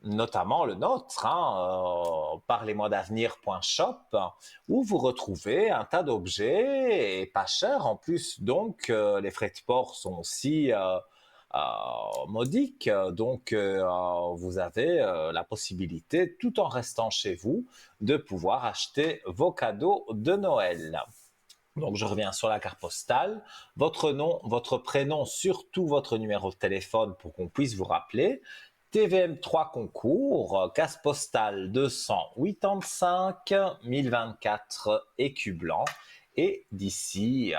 notamment le nôtre, hein, parlez-moi-d'avenir.shop, où vous retrouvez un tas d'objets et pas cher en plus. Donc, les frais de port sont aussi modiques. Donc, vous avez la possibilité, tout en restant chez vous, de pouvoir acheter vos cadeaux de Noël. Donc, je reviens sur la carte postale, votre nom, votre prénom, surtout votre numéro de téléphone pour qu'on puisse vous rappeler. TVM3 concours, case postale 285 1024 écu blanc. Et d'ici,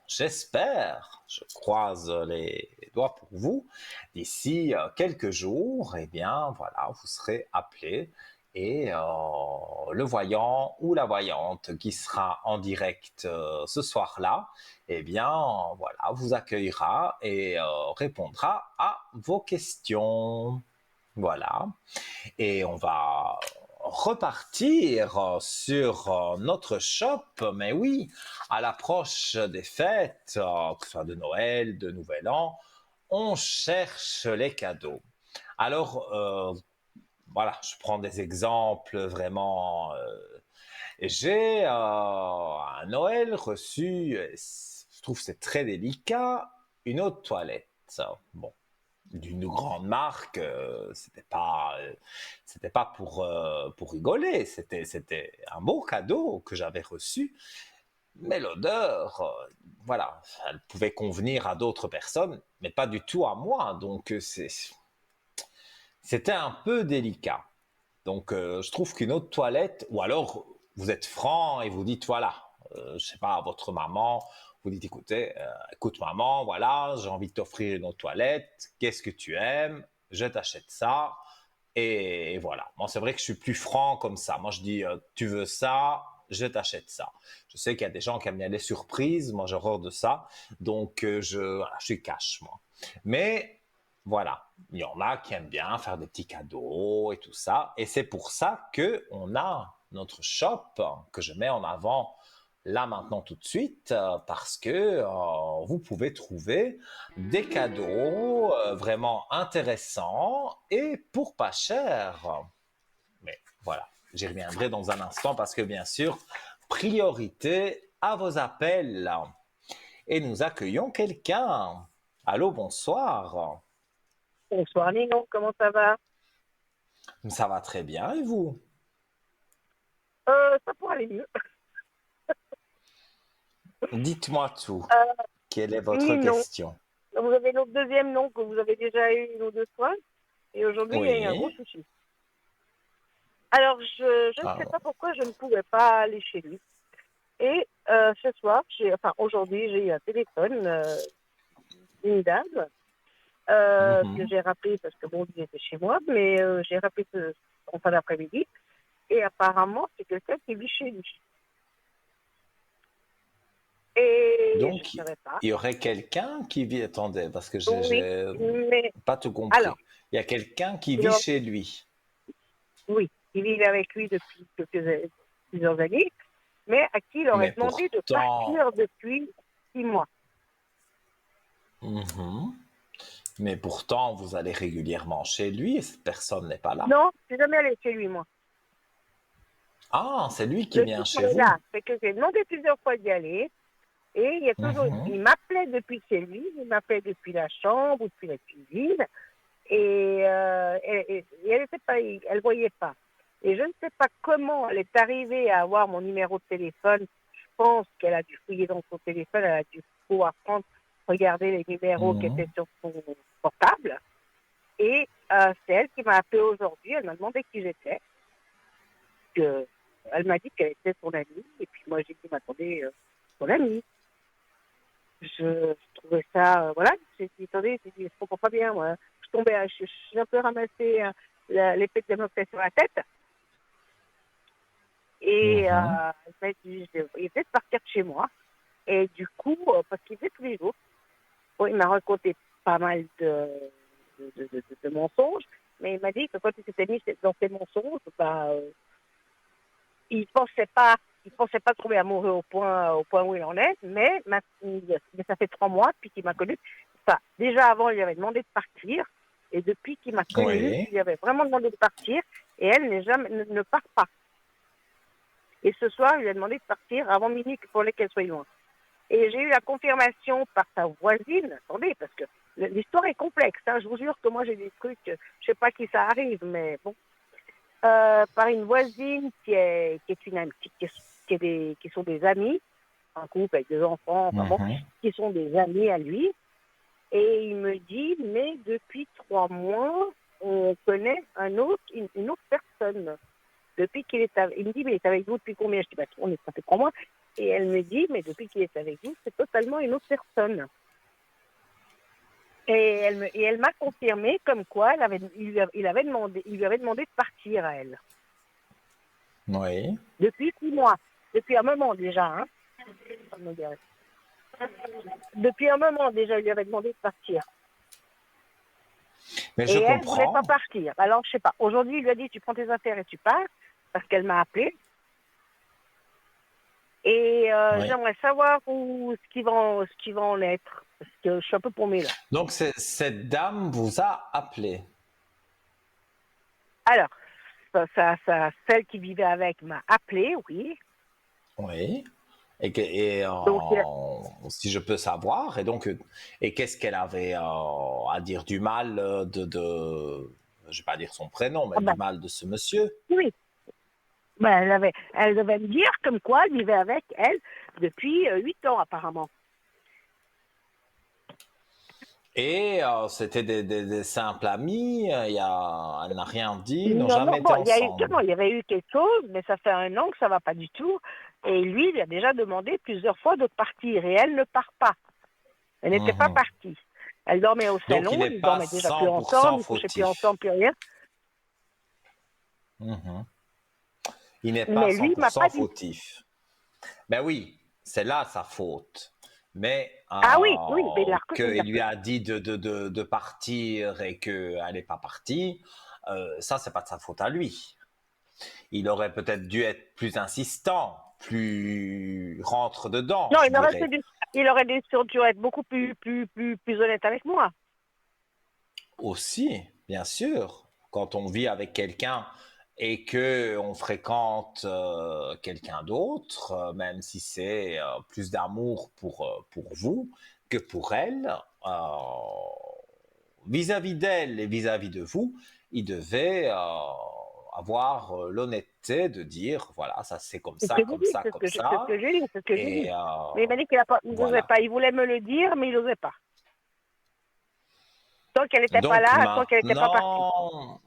j'espère, je croise les doigts pour vous, d'ici quelques jours, eh bien voilà, vous serez appelé et le voyant ou la voyante qui sera en direct ce soir-là, eh bien voilà, vous accueillera et répondra à vos questions. Voilà. Et on va repartir sur notre shop. Mais oui, à l'approche des fêtes, que ce soit de Noël, de Nouvel An, on cherche les cadeaux. Alors, voilà, je prends des exemples vraiment. J'ai à Noël reçu, je trouve que c'est très délicat, une eau de toilette. Bon, d'une grande marque, c'était pas pour rigoler, c'était un beau cadeau que j'avais reçu, mais l'odeur, voilà, elle pouvait convenir à d'autres personnes, mais pas du tout à moi, donc c'était un peu délicat. Donc, je trouve qu'une eau de toilette, ou alors vous êtes franc et vous dites voilà, je sais pas, à votre maman, vous dites écoutez, écoute maman, voilà, j'ai envie de t'offrir une eau de toilette, qu'est-ce que tu aimes, je t'achète ça, et voilà. Moi, c'est vrai que je suis plus franc comme ça. Moi, je dis tu veux ça, je t'achète ça. Je sais qu'il y a des gens qui aiment bien les surprises, moi j'ai horreur de ça, donc voilà, je suis cash moi. Mais voilà, il y en a qui aiment bien faire des petits cadeaux et tout ça. Et c'est pour ça que on a notre shop que je mets en avant là maintenant tout de suite parce que vous pouvez trouver des cadeaux vraiment intéressants et pour pas cher. Mais voilà, j'y reviendrai dans un instant parce que bien sûr, priorité à vos appels. Et nous accueillons quelqu'un. Allô, bonsoir. Bonsoir Nino, comment ça va? Ça va très bien et vous? Ça pourrait aller mieux. Dites-moi tout. Euh, Quelle est votre Nino, question? vous avez notre deuxième nom que vous avez déjà eu une ou deux fois, et aujourd'hui il y a eu un gros Oui. souci. Alors je ne sais Ah, pas pourquoi je ne pouvais pas aller chez lui. Et ce soir, aujourd'hui, j'ai eu un téléphone d'une dame que mhm. j'ai rappelé parce que bon, il était chez moi, mais j'ai rappelé en fin d'après-midi, et apparemment c'est quelqu'un qui vit chez lui. Et je ne Donc, savais pas. il y aurait quelqu'un qui vit. Attendez, parce que Oui, j'ai mais pas tout alors. compris. Il y a quelqu'un qui Il vit a- chez lui. Oui, il vit avec lui depuis plusieurs années, mais à qui il aurait Mais demandé de pourtant, partir depuis 6 mois. mhm. Mais pourtant, vous allez régulièrement chez lui et cette personne n'est pas là. Non, je suis jamais allée chez lui, moi. Ah, c'est lui qui Le vient souci chez est vous. là, c'est que j'ai demandé plusieurs fois d'y aller, et Mhm. il m'appelait depuis chez lui, il m'appelait depuis la chambre ou depuis la cuisine, et elle était pas, elle voyait pas. Et je ne sais pas comment elle est arrivée à avoir mon numéro de téléphone. Je pense qu'elle a dû fouiller dans son téléphone, elle a dû pouvoir prendre, regarder les numéros qui étaient Mhm. sur son portable. Et c'est elle qui m'a appelé aujourd'hui. Elle m'a demandé qui j'étais. Elle m'a dit qu'elle était son amie. Et puis moi, j'ai dit, mais attendez, son amie. Je trouvais ça, voilà, j'ai dit, attendez, je comprends pas bien, moi. Je suis un peu ramassé l'épée de Damoclès sur la tête. Et Mhm. elle m'a dit, il était de partir de chez moi. Et du coup, parce qu'il faisait tous les jours, bon, il m'a raconté pas mal de mensonges, mais il m'a dit que quand il s'était mis dans ses mensonges, bah, il pensait pas trouver amoureux au point où il en est, mais ça fait 3 mois depuis qu'il m'a connu. Enfin, déjà avant, il lui avait demandé de partir, et depuis qu'il m'a connu, Oui. il lui avait vraiment demandé de partir, et elle ne part pas. Et ce soir, il lui a demandé de partir avant minuit pour qu'elle soit loin. Et j'ai eu la confirmation par sa voisine, attendez, parce que l'histoire est complexe, hein, je vous jure que moi j'ai des trucs, je sais pas qui ça arrive, mais bon, par une voisine qui est une amie, qui sont des amis, un couple avec des enfants, enfin bon, Mhm. qui sont des amis à lui. Et il me dit, mais depuis 3 mois, on connaît une autre personne. Depuis qu'il est avec, il me dit, mais il est avec vous depuis combien? Je dis, bah, ça fait 3 mois. Et elle me dit, mais depuis qu'il est avec vous, c'est totalement une autre personne. Et elle m'a confirmé comme quoi il lui avait demandé de partir à elle. Oui. Depuis 6 mois. Depuis un moment déjà, hein. Depuis un moment déjà, il lui avait demandé de partir. Mais Et je elle ne voulait pas comprends. partir. Alors, je sais pas. Aujourd'hui, il lui a dit, tu prends tes affaires et tu pars. parce qu'elle m'a appelé. Et Oui. j'aimerais savoir ce qui va en être. Parce que je suis un peu paumée là. Donc, cette dame vous a appelé. Alors, celle qui vivait avec m'a appelé, oui. Oui. Donc, Si je peux savoir, et qu'est-ce qu'elle avait à dire du mal je vais pas dire son prénom, mais ah ben, du mal de ce monsieur. oui. Ben, elle devait me dire comme quoi elle vivait avec elle depuis 8 ans apparemment. Et c'était des simples amis, elle n'a rien dit, ils n'ont Non, non, jamais été bon, ensemble. il y avait eu quelque chose, mais ça fait 1 an que ça va pas du tout. Et lui, il a déjà demandé plusieurs fois de partir et elle ne part pas. Elle n'était pas Mhm. partie. Elle dormait au Donc il salon, n'est ils pas dormaient déjà plus 100% ensemble, ils couchaient plus fautif. ensemble, plus rien. Mhm. Il n'est pas Mais lui, il m'a 100% pas dit. fautif. Ben oui, c'est là sa faute. Mais Ah oui, oui, mais qu'il lui a dit de partir et qu'elle n'est pas partie, ça, c'est pas de sa faute à lui. Il aurait peut-être dû être plus insistant, plus rentre dedans, non, je dirais. il aurait dû être beaucoup plus honnête avec moi. Aussi, bien sûr, quand on vit avec quelqu'un et que on fréquente quelqu'un d'autre, même si c'est plus d'amour pour vous que pour elle, vis-à-vis d'elle et vis-à-vis de vous, il devait avoir l'honnêteté de dire, voilà, ça c'est comme C'est ce ça, que j'ai comme dit, ça, comme c'est ce ça, que j'ai dit, c'est ce que j'ai et dit. Mais il m'a dit qu'il n'osait voilà. pas. Il voulait me le dire, mais il n'osait pas. Tant qu'elle n'était pas Donc là, tant qu'elle n'était pas partie. maintenant,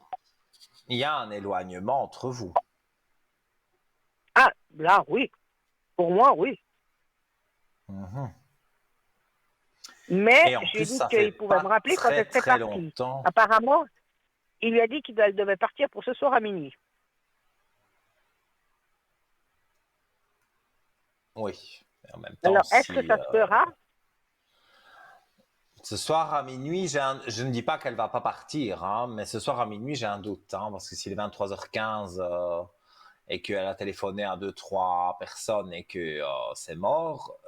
il y a un éloignement entre vous. Ah, là, oui. Pour moi, oui. Mhm. Mais Et en j'ai plus, dit ça qu'il fait pouvait me pas rappeler quand très elle serait très partie. longtemps. Apparemment, il lui a dit qu'elle devait partir pour ce soir à minuit. Oui. Et en même temps, Alors, est-ce que si ça se fera? ce soir à minuit, je ne dis pas qu'elle va pas partir, hein, mais ce soir à minuit, j'ai un doute, hein, parce que s'il est 23h15 et qu'elle a téléphoné à deux, trois personnes et que c'est mort,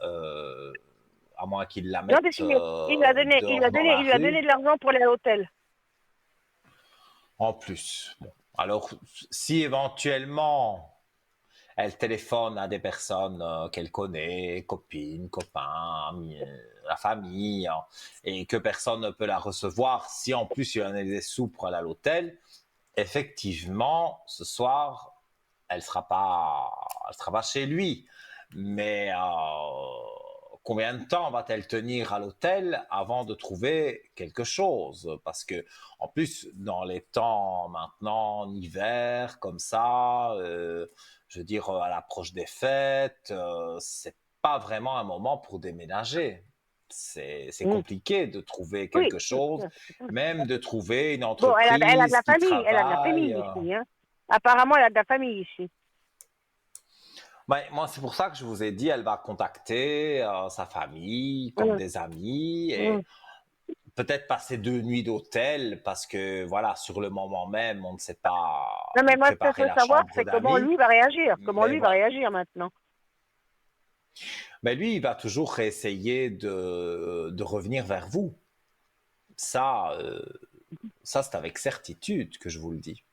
à moins qu'il la Non, mette il dehors dans la lui a donné rue, de l'argent pour aller à l'hôtel. en plus. Bon. Alors, si éventuellement elle téléphone à des personnes qu'elle connaît, copines, copains, amis, la famille, hein, et que personne ne peut la recevoir, si en plus il y en a des sous pour aller à l'hôtel, effectivement, ce soir, elle sera pas chez lui. Mais combien de temps va-t-elle tenir à l'hôtel avant de trouver quelque chose? Parce que, en plus, dans les temps maintenant, en hiver, comme ça, je veux dire, à l'approche des fêtes, c'est pas vraiment un moment pour déménager. C'est Mm. compliqué de trouver Oui. quelque chose, même de trouver une Bon, elle a de entreprise la qui famille. Elle a de la travaille. famille ici. Hein. Apparemment, elle a de la famille ici. Ouais, moi, c'est pour ça que je vous ai dit, elle va contacter sa famille comme Mm. des amis Mm. et peut-être passer 2 nuits d'hôtel parce que, voilà, sur le moment même, on ne sait pas Non, mais moi, ce que je préparer veux la savoir, chambre c'est comment d'amis. lui va réagir. Comment Mais lui va voilà. réagir maintenant. Mais lui, il va toujours essayer de revenir vers vous. Ça, ça c'est avec certitude que je vous le dis.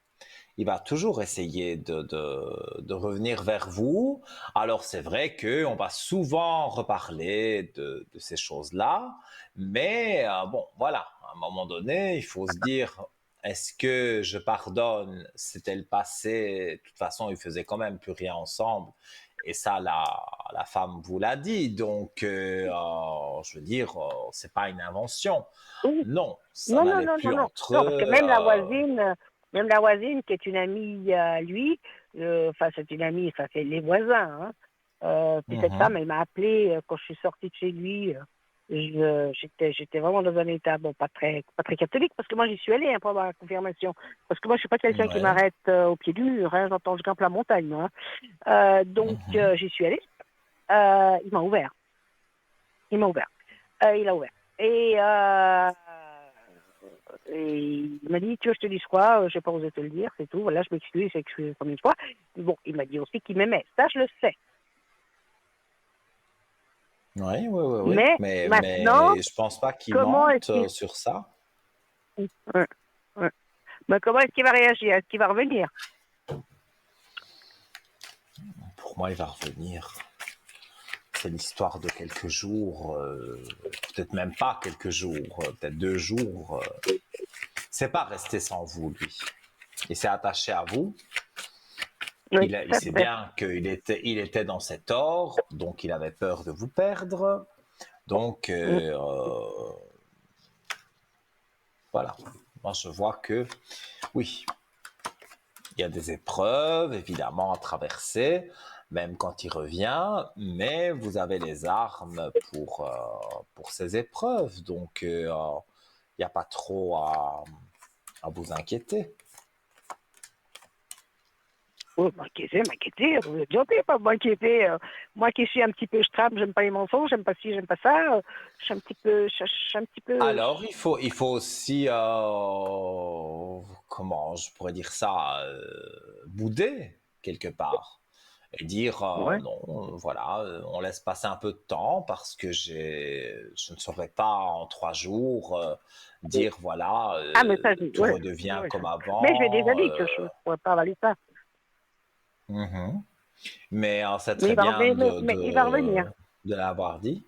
Il va toujours essayer de revenir vers vous. Alors c'est vrai qu'on va souvent reparler de ces choses-là, mais bon, voilà, à un moment donné, il faut se dire, est-ce que je pardonne? C'était le passé, de toute façon, ils faisaient quand même plus rien ensemble. Et ça, la femme vous l'a dit. Donc, je veux dire, c'est pas une invention. Oui. Non, ça Non, non, n'allait non, non, plus non. entre Non, parce que eux. même la voisine qui est une amie à lui, enfin, c'est une amie, enfin, c'est les voisins. Hein. Puis cette Mhm. femme, elle m'a appelé quand je suis sortie de chez lui. J'étais vraiment dans un état, bon, pas très catholique, parce que moi, j'y suis allée hein, pour avoir la confirmation. Parce que moi, je suis pas quelqu'un qui Ouais. m'arrête au pied du mur. Hein, j'entends, je grimpe la montagne. Moi, hein. Donc, Mhm. j'y suis allée. Il m'a ouvert. Il m'a ouvert. Il a ouvert. Et et il m'a dit, tu veux que je te dise quoi? Je n'ai pas osé te le dire, c'est tout. Voilà, je m'excuse, il s'est excusé combien de fois. Bon, il m'a dit aussi qu'il m'aimait. Ça, je le sais. Oui, oui, oui, oui. Mais maintenant, Mais je pense pas qu'il comment est-ce mente qu'il... sur ça. Ouais, ouais. Mais comment est-ce qu'il va réagir? Est-ce qu'il va revenir? Pour moi, il va revenir. C'est l'histoire de quelques jours, peut-être même pas quelques jours, peut-être 2 jours. C'est pas resté sans vous, lui. Il s'est attaché à vous. Oui, Il ça sait fait. bien qu'il était dans cet or, donc il avait peur de vous perdre. Donc, voilà. Moi, je vois que, oui, il y a des épreuves, évidemment, à traverser, même quand il revient, mais vous avez les armes pour ces épreuves. Donc, il n'y a pas trop à vous inquiéter. Oh, m'inquiéter, vous êtes gentil, pas m'inquiéter. Moi qui suis un petit peu strame, j'aime pas les mensonges, j'aime pas ci, j'aime pas ça. Je suis un petit peu, je suis un petit peu. Alors, il faut aussi, comment je pourrais dire ça, bouder quelque part et dire Ouais. non, voilà, on laisse passer un peu de temps parce que je ne saurais pas en 3 jours dire voilà, Ah, mais ça, tout ouais. redevient Ouais, comme mais je lui ai déjà avant. dit que je ne pourrais pas avaler ça. Mhm. Mais c'est Mais très il va bien revenir, mais il va revenir. de l'avoir dit.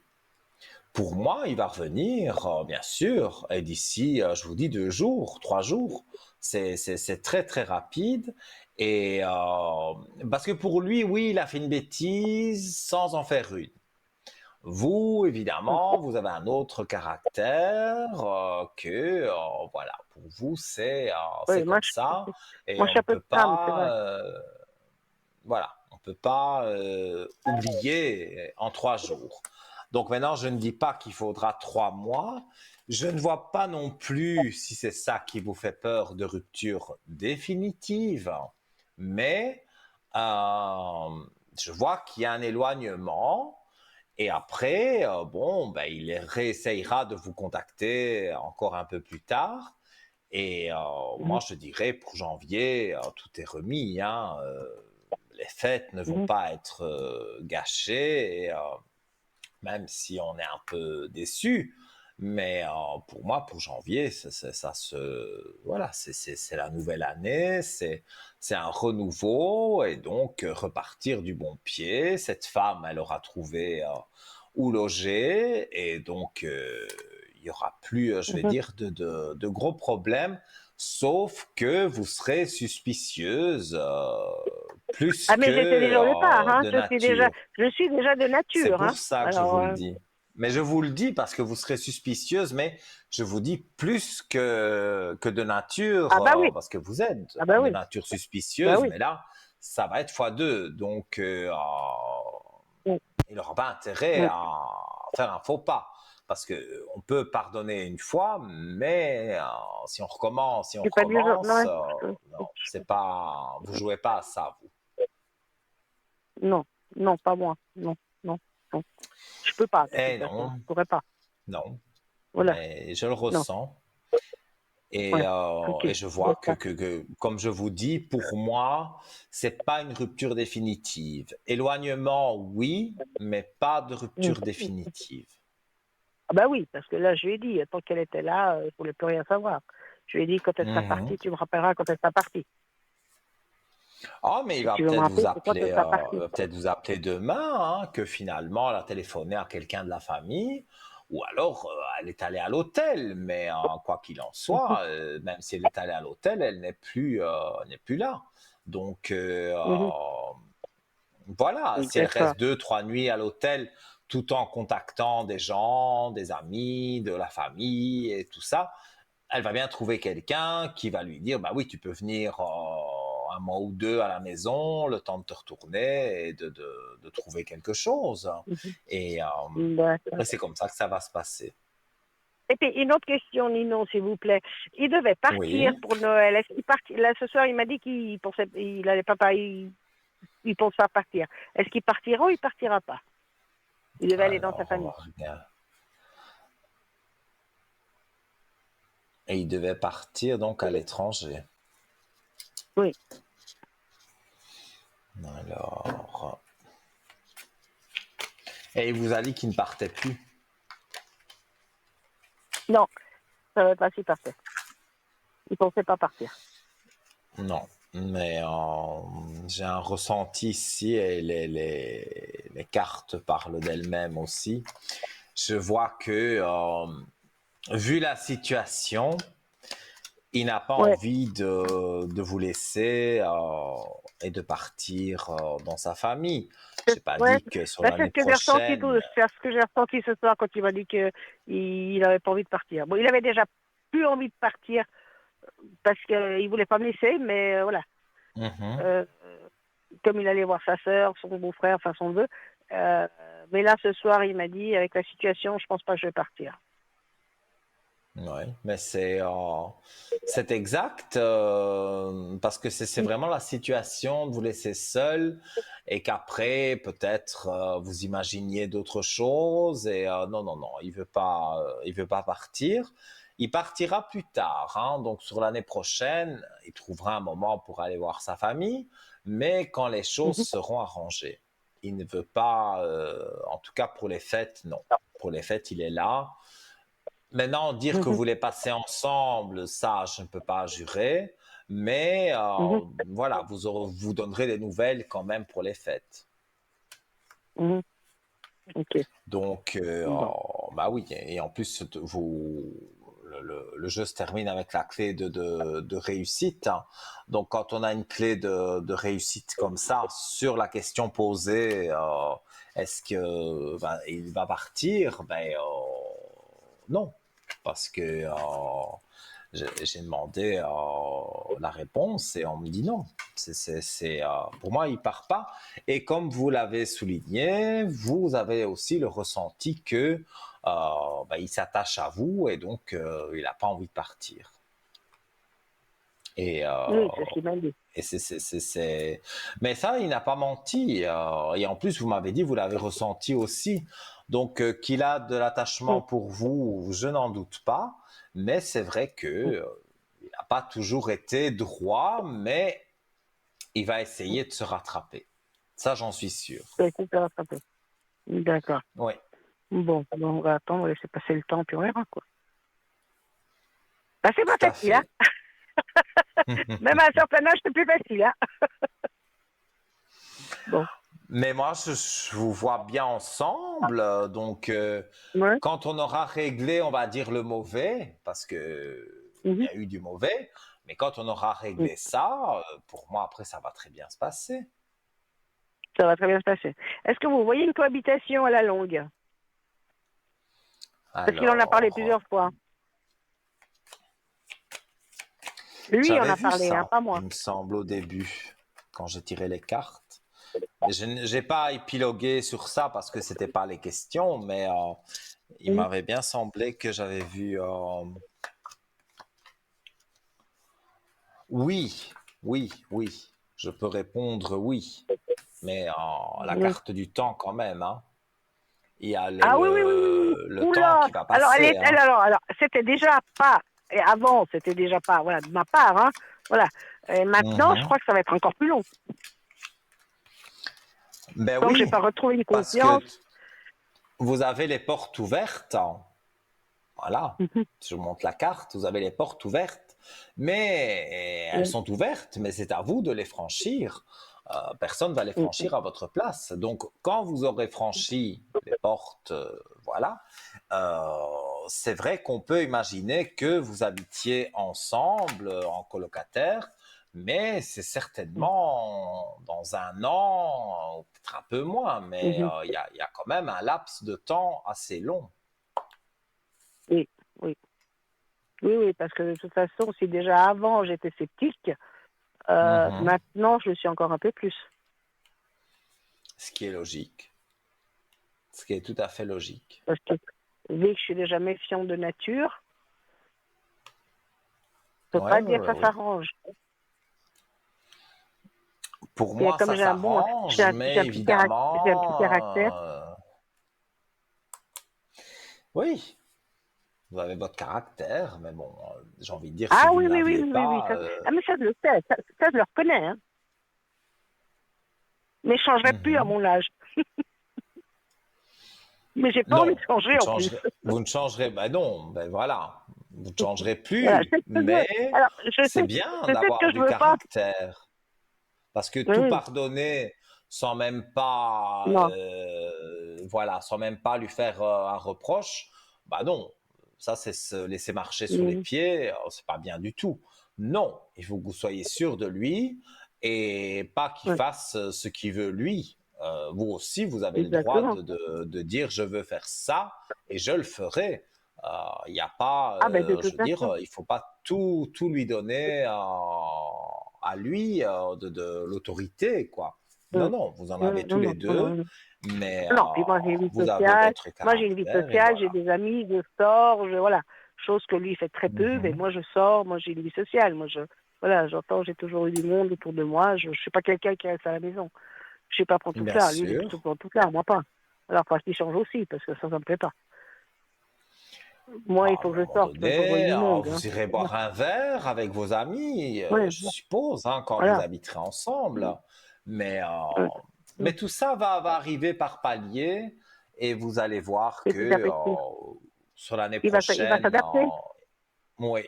Pour moi, il va revenir, bien sûr, et d'ici, je vous dis 2 jours, 3 jours. C'est très très rapide. Et parce que pour lui, oui, il a fait une bêtise sans en faire une. Vous, Hum. évidemment, vous avez un autre caractère que, voilà, pour vous, c'est Oui, comme ça. Et moi, je on suis ne un peu peut strame, c'est pas, vrai. voilà, on peut pas oublier en 3 jours. Donc maintenant, je ne dis pas qu'il faudra 3 mois. Je ne vois pas non plus, si c'est ça qui vous fait peur, de rupture définitive. Mais je vois qu'il y a un éloignement. Et après, bon, ben, il réessayera de vous contacter encore un peu plus tard. Et moi, Mhm, je dirais pour janvier, tout est remis. Hein, les fêtes ne vont mhm. pas être gâchées, et, même si on est un peu déçu. Mais pour moi, pour janvier, ça se, voilà, c'est la nouvelle année, c'est un renouveau et donc repartir du bon pied. Cette femme, elle aura trouvé où loger et donc il y aura plus, je vais Mhm. dire, de gros problèmes, sauf que vous serez suspicieuse plus Ah, mais j'étais que déjà au départ, hein. de nature. Je suis déjà de C'est nature, pour hein. ça que je Alors, vous le dis. Mais je vous le dis parce que vous serez suspicieuse, mais je vous dis plus que de nature, ah bah oui, parce que vous êtes ah bah de oui, nature bah suspicieuse, oui. mais là, ça va être x2. Donc, Mm, il n'aura pas intérêt mm. à faire un faux pas. Parce que on peut pardonner une fois, mais si on J'ai pas dit, recommence, non, non, c'est pas, vous jouez pas à ça, vous. non, non, pas moi, non, non, non. Je peux pas, de toute Eh façon, non, je pourrais pas. non, Voilà, mais je le non, ressens. ouais, ok. Et je vois comme je vous dis, pour moi, c'est pas une rupture définitive. Éloignement, oui, mais pas de Mm. rupture définitive. Ah bah oui, parce que là, je lui ai dit, tant qu'elle était là, je voulais plus rien savoir. Je lui ai dit, quand elle sera Mhm. partie, tu me rappelleras quand elle sera partie. Ah, mais Si tu veux me rappeler, c'est quand elle sera il partie. va peut-être vous appeler demain, hein, que finalement, elle a téléphoné à quelqu'un de la famille, ou alors elle est allée à l'hôtel. Mais quoi qu'il en Mhm, soit, même si elle est allée à l'hôtel, elle n'est plus là. Donc, mhm. voilà, si elle D'accord. reste 2, 3 nuits à l'hôtel, tout en contactant des gens, des amis, de la famille et tout ça, elle va bien trouver quelqu'un qui va lui dire, bah oui, tu peux venir 1 mois ou 2 à la maison, le temps de te retourner et de trouver quelque chose. Mhm. Et, D'accord. et c'est comme ça que ça va se passer. Et puis, une autre question, Ninon, s'il vous plaît. Il devait partir Oui. pour Noël. Est-ce qu'il part... Là, ce soir, il m'a dit qu'il pensait, il allait pas, il pense pas partir. Est-ce qu'il partira ou il partira pas? Il devait aller dans sa Alors, on va famille. regarder. Et il devait partir donc à l'étranger. Oui. Alors, et il vous a dit qu'il ne partait plus. Non, ça va pas s'y partir. Il pensait pas partir. Non, mais j'ai un ressenti ici et les cartes parlent d'elles-mêmes aussi. Je vois que, vu la situation, il n'a pas Ouais. envie de vous laisser et de partir dans sa famille. Je n'ai pas Ouais. dit que sur Bah, c'est l'année ce que j'ai ressenti prochaine. c'est ce que j'ai ressenti ce soir quand il m'a dit que il avait pas envie de partir. Bon, il avait déjà plus envie de partir parce qu'il voulait pas me laisser, mais voilà. Mhm. Euh, comme il allait voir sa sœur, son beau-frère, enfin son neveu. Euh, mais là, ce soir, il m'a dit, avec la situation, je pense pas que je vais partir. Oui, mais c'est exact parce que c'est vraiment la situation de vous laisser seul et qu'après peut-être vous imaginiez d'autres choses et non non non il veut pas partir. Il partira plus tard, hein, donc sur l'année prochaine il trouvera un moment pour aller voir sa famille, mais quand les choses Mhm. seront arrangées. Il ne veut pas, en tout cas pour les fêtes, non. Pour les fêtes il est là. Maintenant, dire que Mhm. vous les passez ensemble, ça, je ne peux pas jurer. Mais Mhm. voilà, vous donnerez des nouvelles quand même pour les fêtes. Mhm. Ok. Donc, Bon. bah oui, et en plus, le jeu se termine avec la clé de réussite, hein. Donc, quand on a une clé de réussite comme ça, sur la question posée, est-ce que il va partir? Non, parce que j'ai demandé la réponse et on me dit non. Pour moi, il part pas. Et comme vous l'avez souligné, vous avez aussi le ressenti que il s'attache à vous et donc il n'a pas envie de partir. Et, Oui, c'est ce qu'il m'a dit. Mais ça, il n'a pas menti. Et en plus, vous m'avez dit, vous l'avez ressenti aussi. Donc, qu'il a de l'attachement Mhm. pour vous, je n'en doute pas. Mais c'est vrai que il n'a pas toujours été droit, mais il va essayer de se rattraper. Ça, j'en suis sûr. Ouais, c'est ça, ça peut. D'accord. Oui, Bon, on va attendre, on va laisser passer le temps, puis on verra, quoi. Bah, c'est pas tout à facile, hein. fait. Même à un certain âge, c'est plus facile, hein. Bon. Mais moi, je vous vois bien ensemble. Donc, Ouais. quand on aura réglé, on va dire le mauvais, parce que il y Mhm. a eu du mauvais, mais quand on aura Mhm. réglé ça, pour moi, après, ça va très bien se passer. Ça va très bien se passer. Est-ce que vous voyez une cohabitation à la longue? Parce qu'il en a parlé Alors, plusieurs fois. Lui, il en j'avais a vu parlé, hein, ça, pas moi. il me semble, au début, quand j'ai tiré les cartes. Mais je n'ai pas épilogué sur ça parce que c'était pas les questions, mais il Mhm. m'avait bien semblé que j'avais vu. Oui, oui, oui. Je peux répondre oui, mais la Oui. carte du temps quand même, hein. Il y a Ah oui, oui, oui, oui, oui. le temps Oula. qui va Alors, passer, hein. alors, c'était déjà pas, et avant, c'était déjà pas, voilà, de ma part, hein. Voilà. Et maintenant, je Mhm. crois que ça va être encore plus long. Ben Tant que j'ai oui, pas retrouvé une parce que confiance. vous avez les portes ouvertes, hein. Voilà. Mhm. Je vous montre la carte, vous avez les portes ouvertes, mais elles Oui. sont ouvertes, mais c'est à vous de les franchir. Personne ne va les Mhm. franchir à votre place. Donc, quand vous aurez franchi les portes, voilà, c'est vrai qu'on peut imaginer que vous habitiez ensemble en colocataire, mais c'est certainement dans un an, peut-être un peu moins, mais Mhm. il y a quand même un laps de temps assez long. Oui, oui. Oui, oui, parce que de toute façon, si déjà avant j'étais sceptique, Mhm. maintenant je le suis encore un peu plus. Ce qui est logique. Ce qui est tout à fait logique. Parce que vu que je suis déjà méfiante de nature, je peux Oui, pas oui, dire que oui, ça oui. s'arrange. Pour Et moi, comme ça j'ai un bon, s'arrange, mais j'ai un petit évidemment, caractère. oui, vous avez votre caractère, mais bon, j'ai envie de dire, si Ah vous oui, ne oui, oui, l'aviez oui, oui. pas, Ah, mais ça, je le sais. Ça, je le reconnais. Hein. Mais je ne changerai plus à mhm. mon âge. Mais j'ai pas envie de Non, changer en plus. vous ne changerez, ben non, ben voilà, vous ne changerez Voilà, je plus, sais ce que je veux. mais Alors, c'est bien je sais ce que d'avoir je du veux pas. caractère, parce que tout Oui, pardonner sans même pas, non, voilà, sans même pas lui faire un reproche, bah non, ça c'est se laisser marcher sous les mm, pieds, c'est pas bien du tout. Non, il faut que vous soyez sûr de lui et pas qu'il ouais, fasse ce qu'il veut lui. Vous aussi, vous avez le droit exactement. de dire je veux faire ça et je le ferai. Il n'y a pas, Ah ben de je toute veux dire, façon. il faut pas tout lui donner à lui de l'autorité, quoi. Non, Mm, non, vous en avez tous non, les non, non, deux, non. mais Non, puis moi j'ai une vie vous avez sociale. votre Moi j'ai une vie caractère et sociale, j'ai voilà. des amis, je sors, voilà. Chose que lui fait très peu, mais Mhm. moi je sors, moi j'ai une vie sociale. Moi voilà, j'entends, j'ai toujours eu du monde autour de moi. Je suis pas quelqu'un qui reste à la maison. Je sais pas prendre tout Bien ça. Lui, il est plutôt sûr. pour tout ça, moi pas. Alors parce qu'il change aussi, parce que ça me plaît pas. Moi, il À un faut que je moment sorte, il faut que je voie donné, du monde. Hein. vous irez boire un verre avec vos amis, Ouais, je suppose, hein, quand vous voilà. habiterez ensemble. Mais, Ouais. Ouais. tout ça va arriver par palier et vous allez voir Petit à que petit. sur l'année Il va prochaine, s'adapter. oui,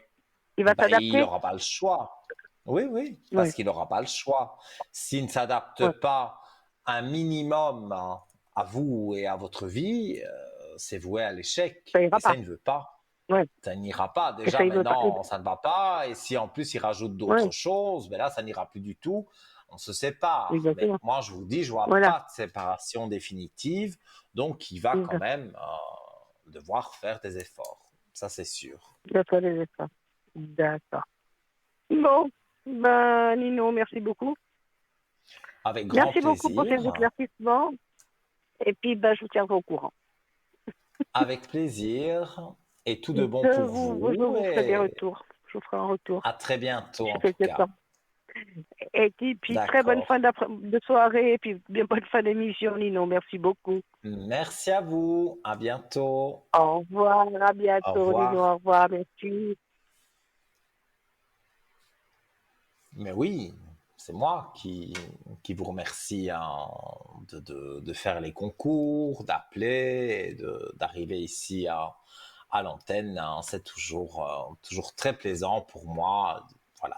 Il va ben, il s'adapter. n'aura pas le choix. Oui, oui, Oui, parce qu'il n'aura pas le choix. S'il ne s'adapte ouais. pas un minimum à vous et à votre vie, c'est voué à l'échec. Ça ira Et ça, pas. il ne veut pas. Ouais. Ça n'ira pas. Et Déjà, ça, il veut pas. maintenant, ça ne va pas. Et si en plus il rajoute d'autres Ouais, choses, ben là, ça n'ira plus du tout. On se sépare. Mais exactement. moi, je vous dis, je vois Voilà. pas de séparation définitive. Donc, il va C'est quand ça. même devoir faire des efforts. Ça, c'est sûr. Il va falloir les efforts. D'accord. Bon. Ben, Nino, merci beaucoup. Avec grand Merci beaucoup pour ces plaisir. éclaircissements. Et puis, ben, je vous tiendrai au courant. Avec plaisir. Et tout de bon Je pour je vous. vous ferai des Et retours. Je vous ferai un retour. à très bientôt, D'ici en tout quelques cas. temps. Et puis, très bonne fin D'accord. de soirée. Et puis, bien bonne fin d'émission, Nino. Merci beaucoup. Merci à vous. À bientôt. Au revoir. À Au bientôt, Nino. Au revoir. revoir. Merci. Mais oui, c'est moi qui vous remercie hein, de faire les concours, d'appeler, d'arriver ici à l'antenne. Hein. C'est toujours très plaisant pour moi voilà,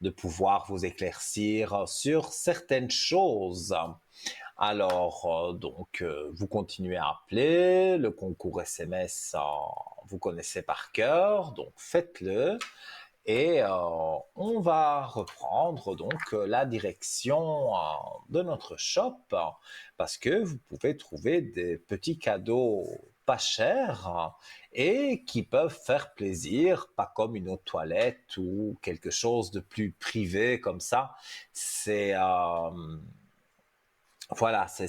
de pouvoir vous éclaircir sur certaines choses. Alors, vous continuez à appeler, le concours SMS, vous connaissez par cœur, donc faites-le. Et on va reprendre donc la direction de notre shop parce que vous pouvez trouver des petits cadeaux pas chers et qui peuvent faire plaisir, pas comme une eau de toilette ou quelque chose de plus privé comme ça. C'est voilà, c'est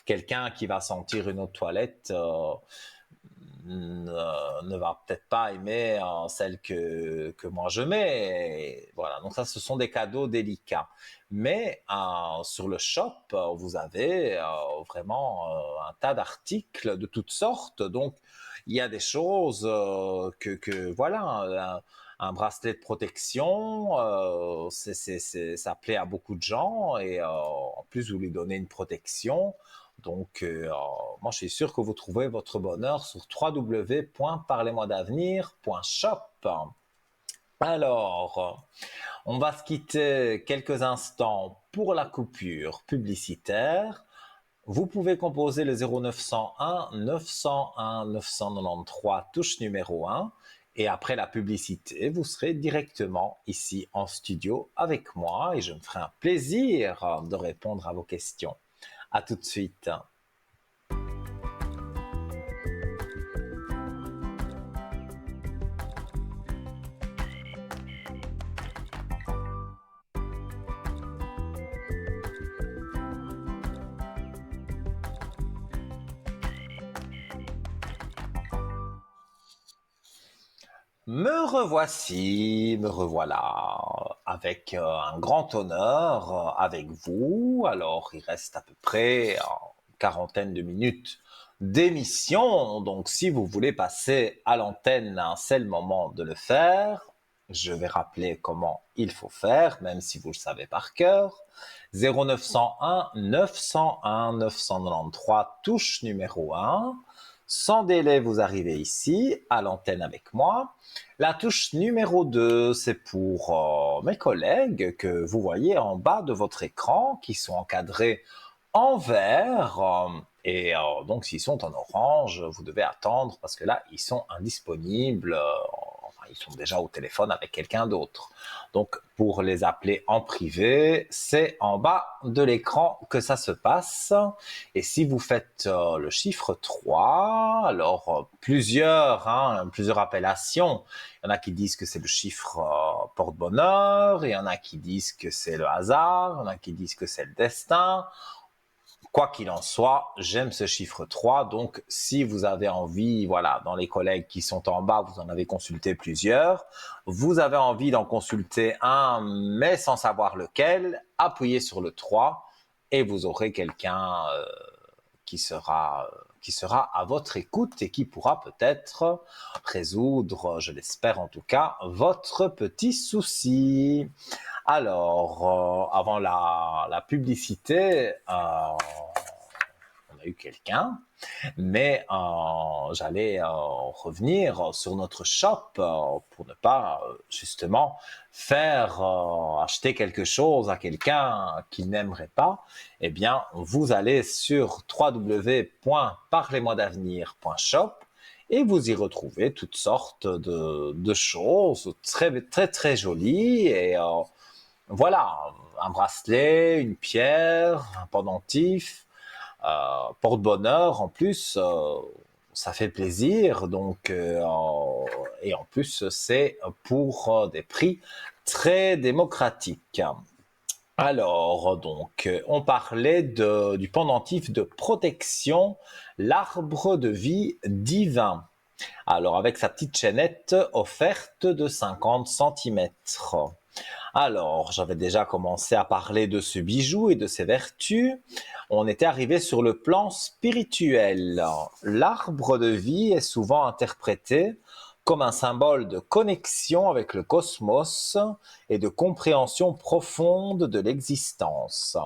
quelqu'un qui va sentir une eau de toilette. Ne va peut-être pas aimer celle que moi je mets. Et voilà, donc ça, ce sont des cadeaux délicats. Mais sur le shop, vous avez vraiment un tas d'articles de toutes sortes. Donc, il y a des choses voilà, un bracelet de protection, ça plaît à beaucoup de gens et en plus, vous lui donnez une protection. Donc, moi, je suis sûr que vous trouverez votre bonheur sur www.parlez-moi-d'avenir.shop. Alors, on va se quitter quelques instants pour la coupure publicitaire. Vous pouvez composer le 0901 901 993 touche numéro 1 et après la publicité, vous serez directement ici en studio avec moi et je me ferai un plaisir de répondre à vos questions. À tout de suite. Me revoilà avec un grand honneur avec vous. Alors, il reste à peu près une quarantaine de minutes d'émission. Donc, si vous voulez passer à l'antenne, c'est le moment de le faire. Je vais rappeler comment il faut faire, même si vous le savez par cœur. 0901 901 993, touche numéro 1. Sans délai, vous arrivez ici, à l'antenne avec moi. La touche numéro 2, c'est pour mes collègues que vous voyez en bas de votre écran, qui sont encadrés en vert. Donc, s'ils sont en orange, vous devez attendre parce que là, ils sont indisponibles. Enfin, ils sont déjà au téléphone avec quelqu'un d'autre. Donc, pour les appeler en privé, c'est en bas de l'écran que ça se passe. Et si vous faites le chiffre 3, alors plusieurs appellations. Il y en a qui disent que c'est le chiffre porte-bonheur, il y en a qui disent que c'est le hasard, il y en a qui disent que c'est le destin. Quoi qu'il en soit, j'aime ce chiffre 3. Donc, si vous avez envie, voilà, dans les collègues qui sont en bas, vous en avez consulté plusieurs. Vous avez envie d'en consulter un, mais sans savoir lequel, appuyez sur le 3 et vous aurez quelqu'un qui sera à votre écoute et qui pourra peut-être résoudre, je l'espère en tout cas, votre petit souci. Alors, avant la publicité, on a eu quelqu'un, mais j'allais revenir sur notre shop pour ne pas justement faire acheter quelque chose à quelqu'un qui n'aimerait pas. Eh bien, vous allez sur www.parlez-moi-d'avenir.shop et vous y retrouvez toutes sortes de choses très, très, très jolies et voilà, un bracelet, une pierre, un pendentif, porte-bonheur en plus, ça fait plaisir. Donc, et en plus, c'est pour des prix très démocratiques. Alors, donc, on parlait du pendentif de protection, l'arbre de vie divin. Alors, avec sa petite chaînette offerte de 50 centimètres. Alors, j'avais déjà commencé à parler de ce bijou et de ses vertus. On était arrivé sur le plan spirituel. L'arbre de vie est souvent interprété comme un symbole de connexion avec le cosmos et de compréhension profonde de l'existence.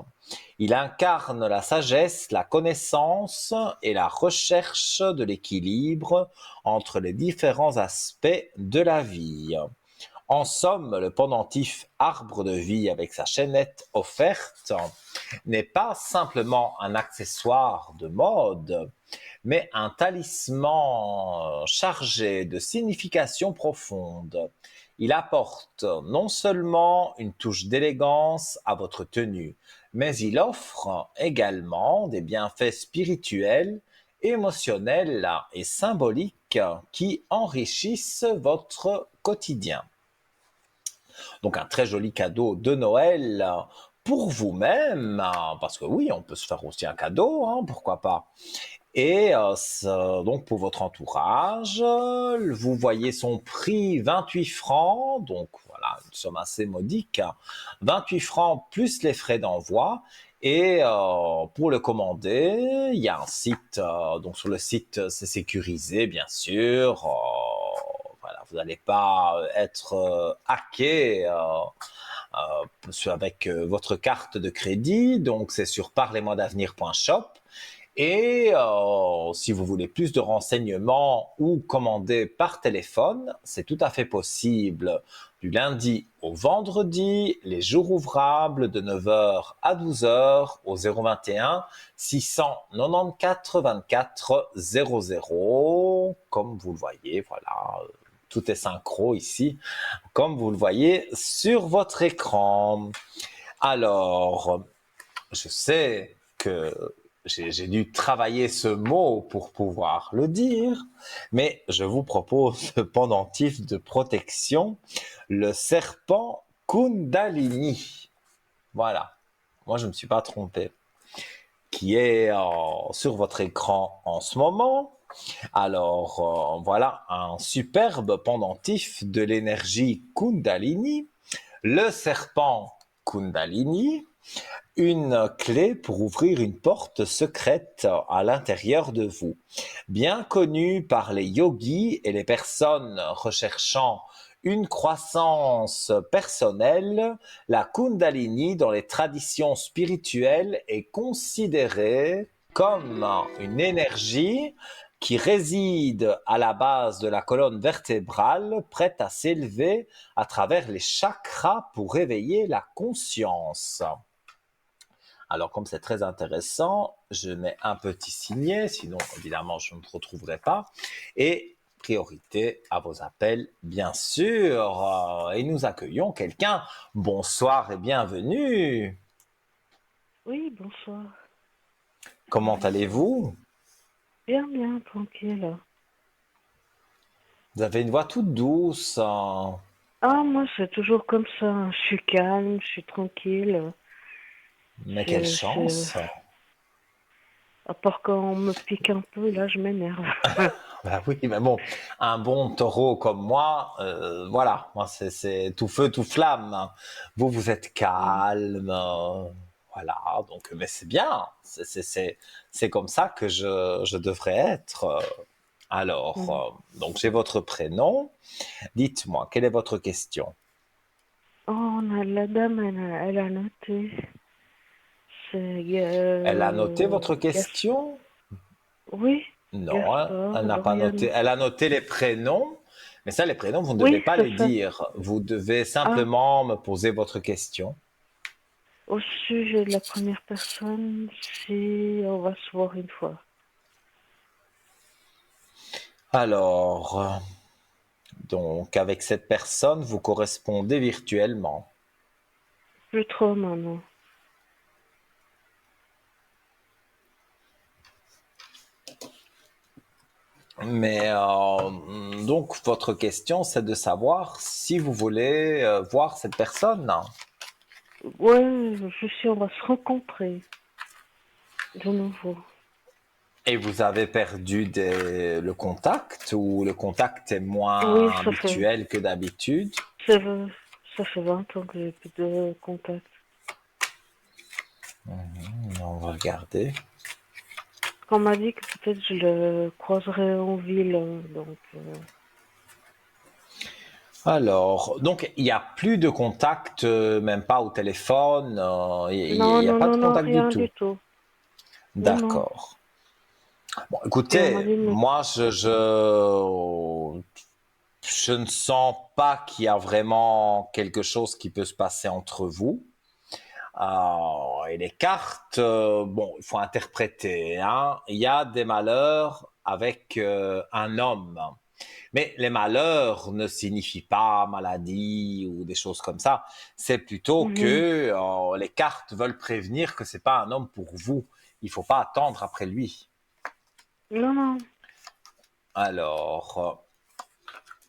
Il incarne la sagesse, la connaissance et la recherche de l'équilibre entre les différents aspects de la vie. En somme, le pendentif arbre de vie avec sa chaînette offerte n'est pas simplement un accessoire de mode, mais un talisman chargé de signification profonde. Il apporte non seulement une touche d'élégance à votre tenue, mais il offre également des bienfaits spirituels, émotionnels et symboliques qui enrichissent votre quotidien. Donc un très joli cadeau de Noël pour vous-même, parce que oui, on peut se faire aussi un cadeau, hein, pourquoi pas. Et donc pour votre entourage, vous voyez son prix 28 francs, donc voilà, une somme assez modique, 28 francs plus les frais d'envoi. Et pour le commander, il y a un site, donc sur le site c'est sécurisé bien sûr, voilà, vous n'allez pas être hacké avec votre carte de crédit, donc c'est sur parlez-moi-d'avenir.shop. Et si vous voulez plus de renseignements ou commander par téléphone, c'est tout à fait possible du lundi au vendredi, les jours ouvrables de 9h à 12h au 021 694 24 00. Comme vous le voyez, voilà, tout est synchro ici, comme vous le voyez sur votre écran. Alors, je sais que j'ai dû travailler ce mot pour pouvoir le dire, mais je vous propose le pendentif de protection, le serpent Kundalini. Voilà, moi je ne me suis pas trompé, qui est sur votre écran en ce moment. Alors voilà un superbe pendentif de l'énergie Kundalini, le serpent Kundalini. Une clé pour ouvrir une porte secrète à l'intérieur de vous. Bien connue par les yogis et les personnes recherchant une croissance personnelle, la Kundalini dans les traditions spirituelles est considérée comme une énergie qui réside à la base de la colonne vertébrale, prête à s'élever à travers les chakras pour réveiller la conscience. Alors, comme c'est très intéressant, je mets un petit signet, sinon, évidemment, je ne me retrouverai pas. Et priorité à vos appels, bien sûr. Et nous accueillons quelqu'un. Bonsoir et bienvenue. Oui, bonsoir. Comment allez-vous? Bien, bien, tranquille. Vous avez une voix toute douce. Ah, moi, c'est toujours comme ça. Je suis calme, je suis tranquille. Mais quelle C'est... chance. À part quand on me pique un peu, là, je m'énerve. Ben oui, mais bon, un bon taureau comme moi, voilà, moi c'est tout feu, tout flamme. Vous, vous êtes calme, voilà, donc, mais c'est bien, c'est comme ça que je devrais être. Alors, donc j'ai votre prénom. Dites-moi, quelle est votre question? Oh, la dame, elle a noté. C'est Elle a noté votre Gas... question? Oui, Non, hein, Gaspard, elle n'a pas noté. Lauriane. Elle a noté les prénoms, mais ça, les prénoms, vous ne devez Oui, pas c'est les ça. dire. Vous devez Ah, simplement me poser votre question. au sujet de la première personne, si on va se voir une fois. Alors, donc, avec cette personne, vous correspondez virtuellement. Plus trop maintenant. Mais donc, votre question, c'est de savoir si vous voulez voir cette personne. Ouais, je suis, on va se rencontrer de nouveau. Et vous avez perdu le contact ou le contact est Oui, moins habituel que d'habitude? ça fait, ça fait 20 ans que j'ai plus de contact. On va regarder. On m'a dit que peut-être je le croiserais en ville, donc Alors, donc il n'y a plus de contact, même pas au téléphone, il non, n'y a non, pas de non, non, contact du rien tout. du tout. Non, non. D'accord. Bon, Et on m'a écoutez, dit, mais moi, je ne sens pas qu'il y a vraiment quelque chose qui peut se passer entre vous. Et les cartes, bon, il faut interpréter, hein. Il y a des malheurs avec un homme. Mais les malheurs ne signifient pas maladie ou des choses comme ça. C'est plutôt mhm. que les cartes veulent prévenir que c'est pas un homme pour vous. Il faut pas attendre après lui. Non, non. Alors,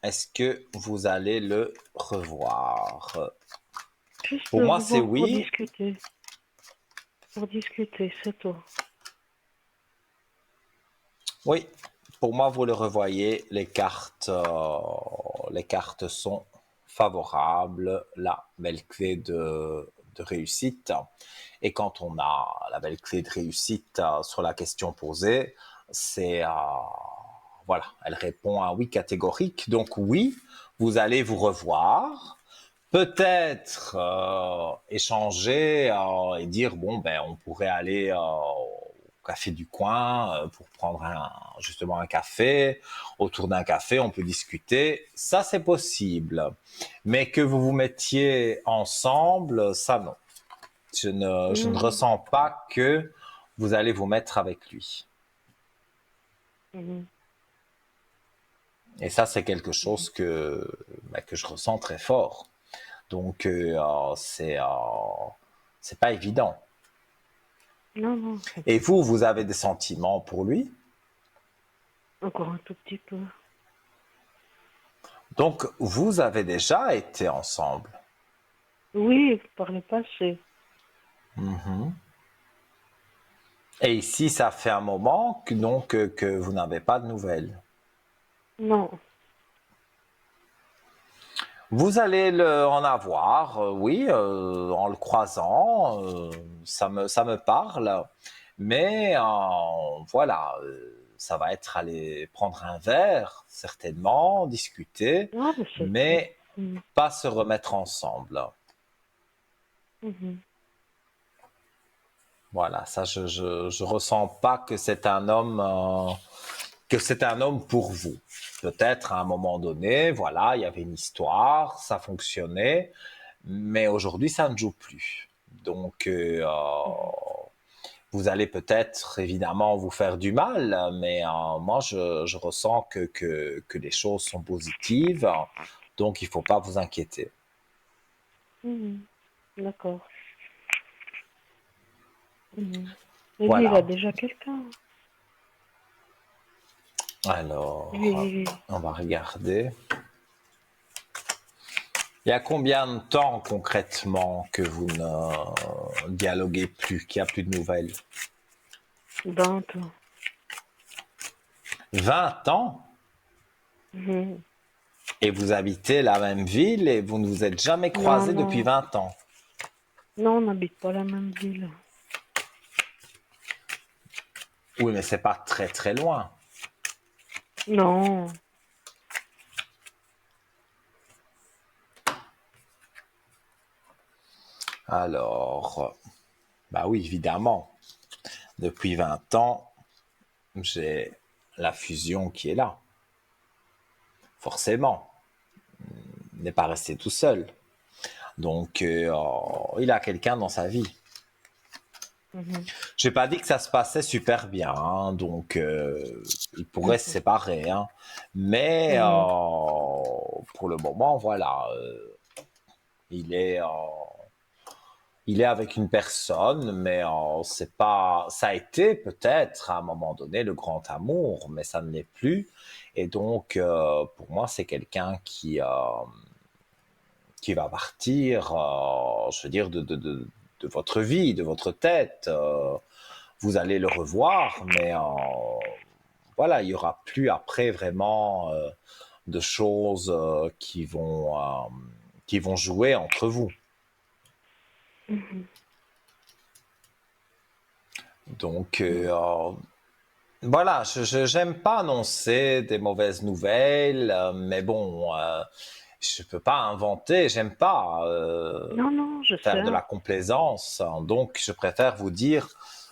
est-ce que vous allez le revoir? Juste Pour le moi, c'est revoir pour oui. discuter. Pour discuter, c'est tout. Oui, pour moi, vous le revoyez. Les cartes sont favorables. La belle clé de réussite. Et quand on a la belle clé de réussite sur la question posée, c'est voilà, elle répond à oui catégorique. Donc oui, vous allez vous revoir. Peut-être échanger et dire bon ben on pourrait aller au café du coin pour prendre justement un café. Autour d'un café, on peut discuter. Ça c'est possible, mais que vous vous mettiez ensemble, ça non. Je ne Non. ressens pas que vous allez vous mettre avec lui. Mhm. Et ça c'est quelque chose que je ressens très fort. Donc c'est pas évident. Non, non. Et vous, vous avez des sentiments pour lui. Encore un tout petit peu. Donc, vous avez déjà été ensemble. Oui, par le passé. Mhm. Et ici, ça fait un moment que vous n'avez pas de nouvelles. Non. Vous allez en avoir, oui, en le croisant, ça me parle, mais voilà, ça va être aller prendre un verre, certainement, discuter, Ah, mais c'est très... mais Mhm. pas se remettre ensemble. Mhm. Voilà, ça, je ressens pas que c'est un homme pour vous. Peut-être à un moment donné, voilà, il y avait une histoire, ça fonctionnait, mais aujourd'hui, ça ne joue plus. Donc, Mhm. vous allez peut-être évidemment vous faire du mal, mais moi, je ressens que les choses sont positives, donc il ne faut pas vous inquiéter. Mhm. D'accord. Mhm. Et lui, il a Voilà. déjà quelqu'un. Alors, Lui, on va regarder. Il y a combien de temps concrètement que vous ne dialoguez plus, qu'il n'y a plus de nouvelles? 20 ans. 20 ans? Mhm. Et vous habitez la même ville et vous ne vous êtes jamais Non, croisés depuis non. 20 ans. Non, on n'habite pas la même ville. Oui, mais c'est pas très très loin. Non. Alors, bah oui, évidemment, depuis 20 ans, j'ai la fusion qui est là. Forcément, il n'est pas resté tout seul. Donc, il a quelqu'un dans sa vie. Mhm. J'ai pas dit que ça se passait super bien, hein, donc ils pourraient se Mhm. séparer, hein. Mais Mhm. pour le moment, voilà, il est, euh, il est avec une personne, mais c'est pas, ça a été peut-être à un moment donné le grand amour, mais ça ne l'est plus. Et donc, pour moi, c'est quelqu'un qui va partir, je veux dire, de votre vie, de votre tête. Vous allez le revoir, mais voilà, il y aura plus après vraiment de choses qui vont jouer entre vous. Mhm. Donc Mhm. voilà, je j'aime pas annoncer des mauvaises nouvelles, mais bon, je peux pas inventer, j'aime pas Non, non, je faire de sais. la complaisance, hein. Donc je préfère vous dire,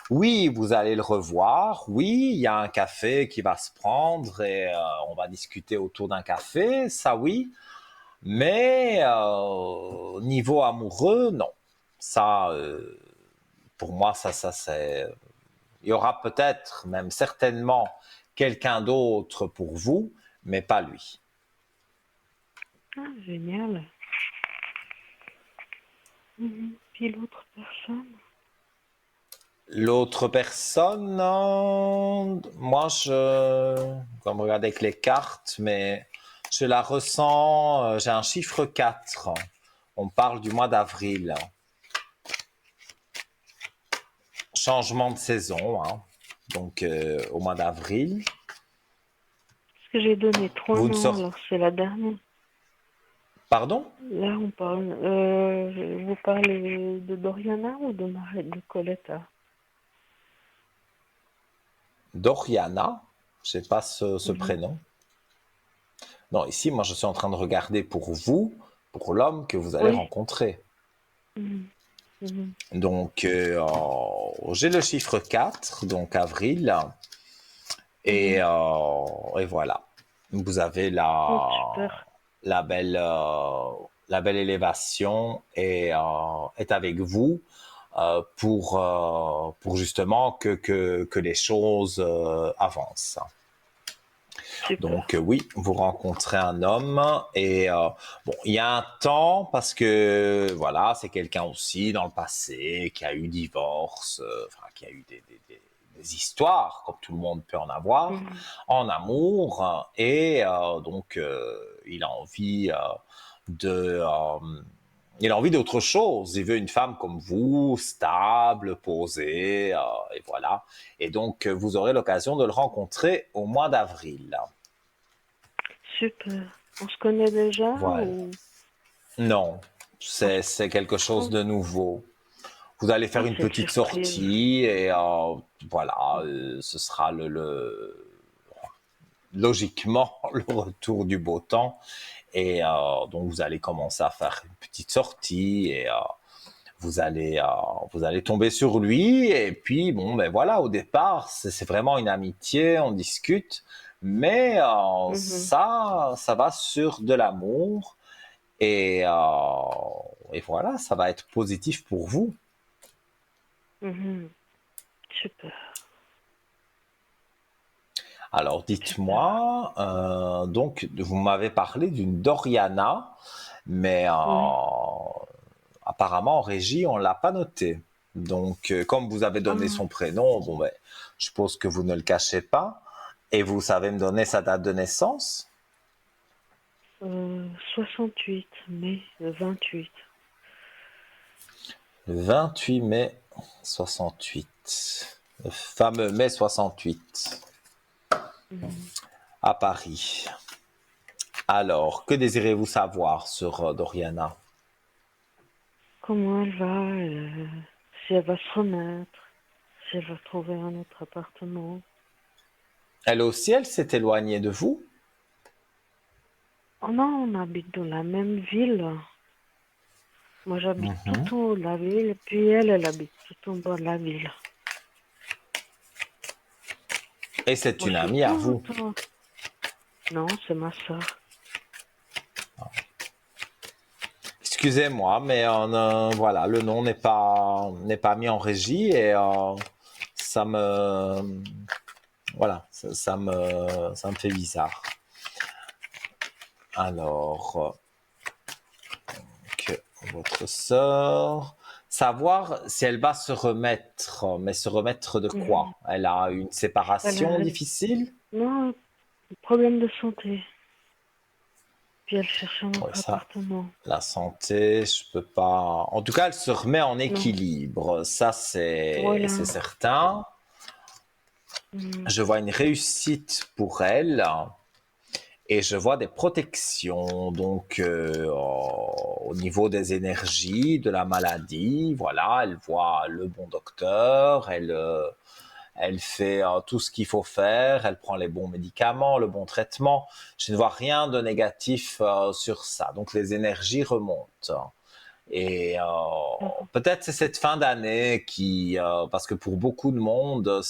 oui, vous allez le revoir, oui, il y a un café qui va se prendre et on va discuter autour d'un café, ça oui, mais niveau amoureux, non. Ça, pour moi, ça c'est... Il y aura peut-être, même certainement, quelqu'un d'autre pour vous, mais pas lui. Ah, génial. Mhm. Puis l'autre personne? L'autre personne, moi, comme regarder avec les cartes, mais je la ressens, j'ai un chiffre 4. On parle du mois d'avril. Changement de saison, hein. Donc, au mois d'avril. Parce que j'ai donné trois Vous ne noms, sortez... alors c'est la dernière. Pardon? Là, on parle. Vous parlez de Doriana ou de de Coletta? Doriana. Je sais pas ce Mhm. prénom. Non, ici, moi, je suis en train de regarder pour vous, pour l'homme que vous allez Oui. rencontrer. Mhm. Mhm. Donc, j'ai le chiffre 4, donc avril, et, Mhm. et voilà. Vous avez Oh, super. la, belle, la belle élévation et est avec vous pour justement que les choses avancent. Super. Donc oui, vous rencontrez un homme et bon, il y a un temps parce que voilà, c'est quelqu'un aussi dans le passé qui a eu divorce, enfin qui a eu des histoires comme tout le monde peut en avoir Mhm. en amour et donc il a envie de il a envie d'autre chose. Il veut une femme comme vous, stable, posée, et voilà. Et donc, vous aurez l'occasion de le rencontrer au mois d'avril. Super. On se connaît déjà Voilà. ou... Non, c'est quelque chose Oh, de nouveau. Vous allez faire une c'est une petite surprise. sortie et voilà, ce sera logiquement le retour du beau temps. Et donc vous allez commencer à faire une petite sortie et vous allez, euh, vous allez tomber sur lui. Et puis bon, ben voilà, au départ, c'est vraiment une amitié, on discute, mais Mhm, ça va sur de l'amour et voilà, ça va être positif pour vous. mhm. Super, Alors, super. dites-moi, donc, vous m'avez parlé d'une Doriana, mais Oui. apparemment en régie, on l'a pas noté. Donc, comme vous avez donné Ah, son prénom, bon, ben, je suppose que vous ne le cachez pas. Et vous savez me donner sa date de naissance? 68 mai 28. Le 28 mai 68. Le fameux mai 68 Mhm. à Paris. Alors, que désirez-vous savoir sur Doriana? Comment elle va? Si elle va se remettre? Si elle va trouver un autre appartement? Elle aussi, elle s'est éloignée de vous? Oh non, on habite dans la même ville. Moi, j'habite Mhm. tout en haut de la ville, et puis elle habite tout en bas de la ville. Et c'est Moi, une je suis amie à tout vous. en... Non, c'est ma soeur. Excusez-moi, mais voilà, le nom n'est pas mis en régie et ça me ça me fait bizarre. Alors que votre sœur, savoir si elle va se remettre, mais se remettre de Mhm. quoi? Elle a une Elle séparation a... difficile? Non, problème de santé. Puis elle cherche un Oui, autre ça. appartement. La santé, je peux pas. En tout cas, elle se remet en Non, équilibre. Ça, c'est voilà. certain. Mhm. Je vois une réussite pour elle et je vois des protections. Donc, au niveau des énergies, de la maladie, voilà, elle voit le bon docteur, elle fait tout ce qu'il faut faire, elle prend les bons médicaments, le bon traitement. Je ne vois rien de négatif sur ça. Donc, les énergies remontent. Et Mhm. peut-être c'est cette fin d'année qui, parce que pour beaucoup de monde,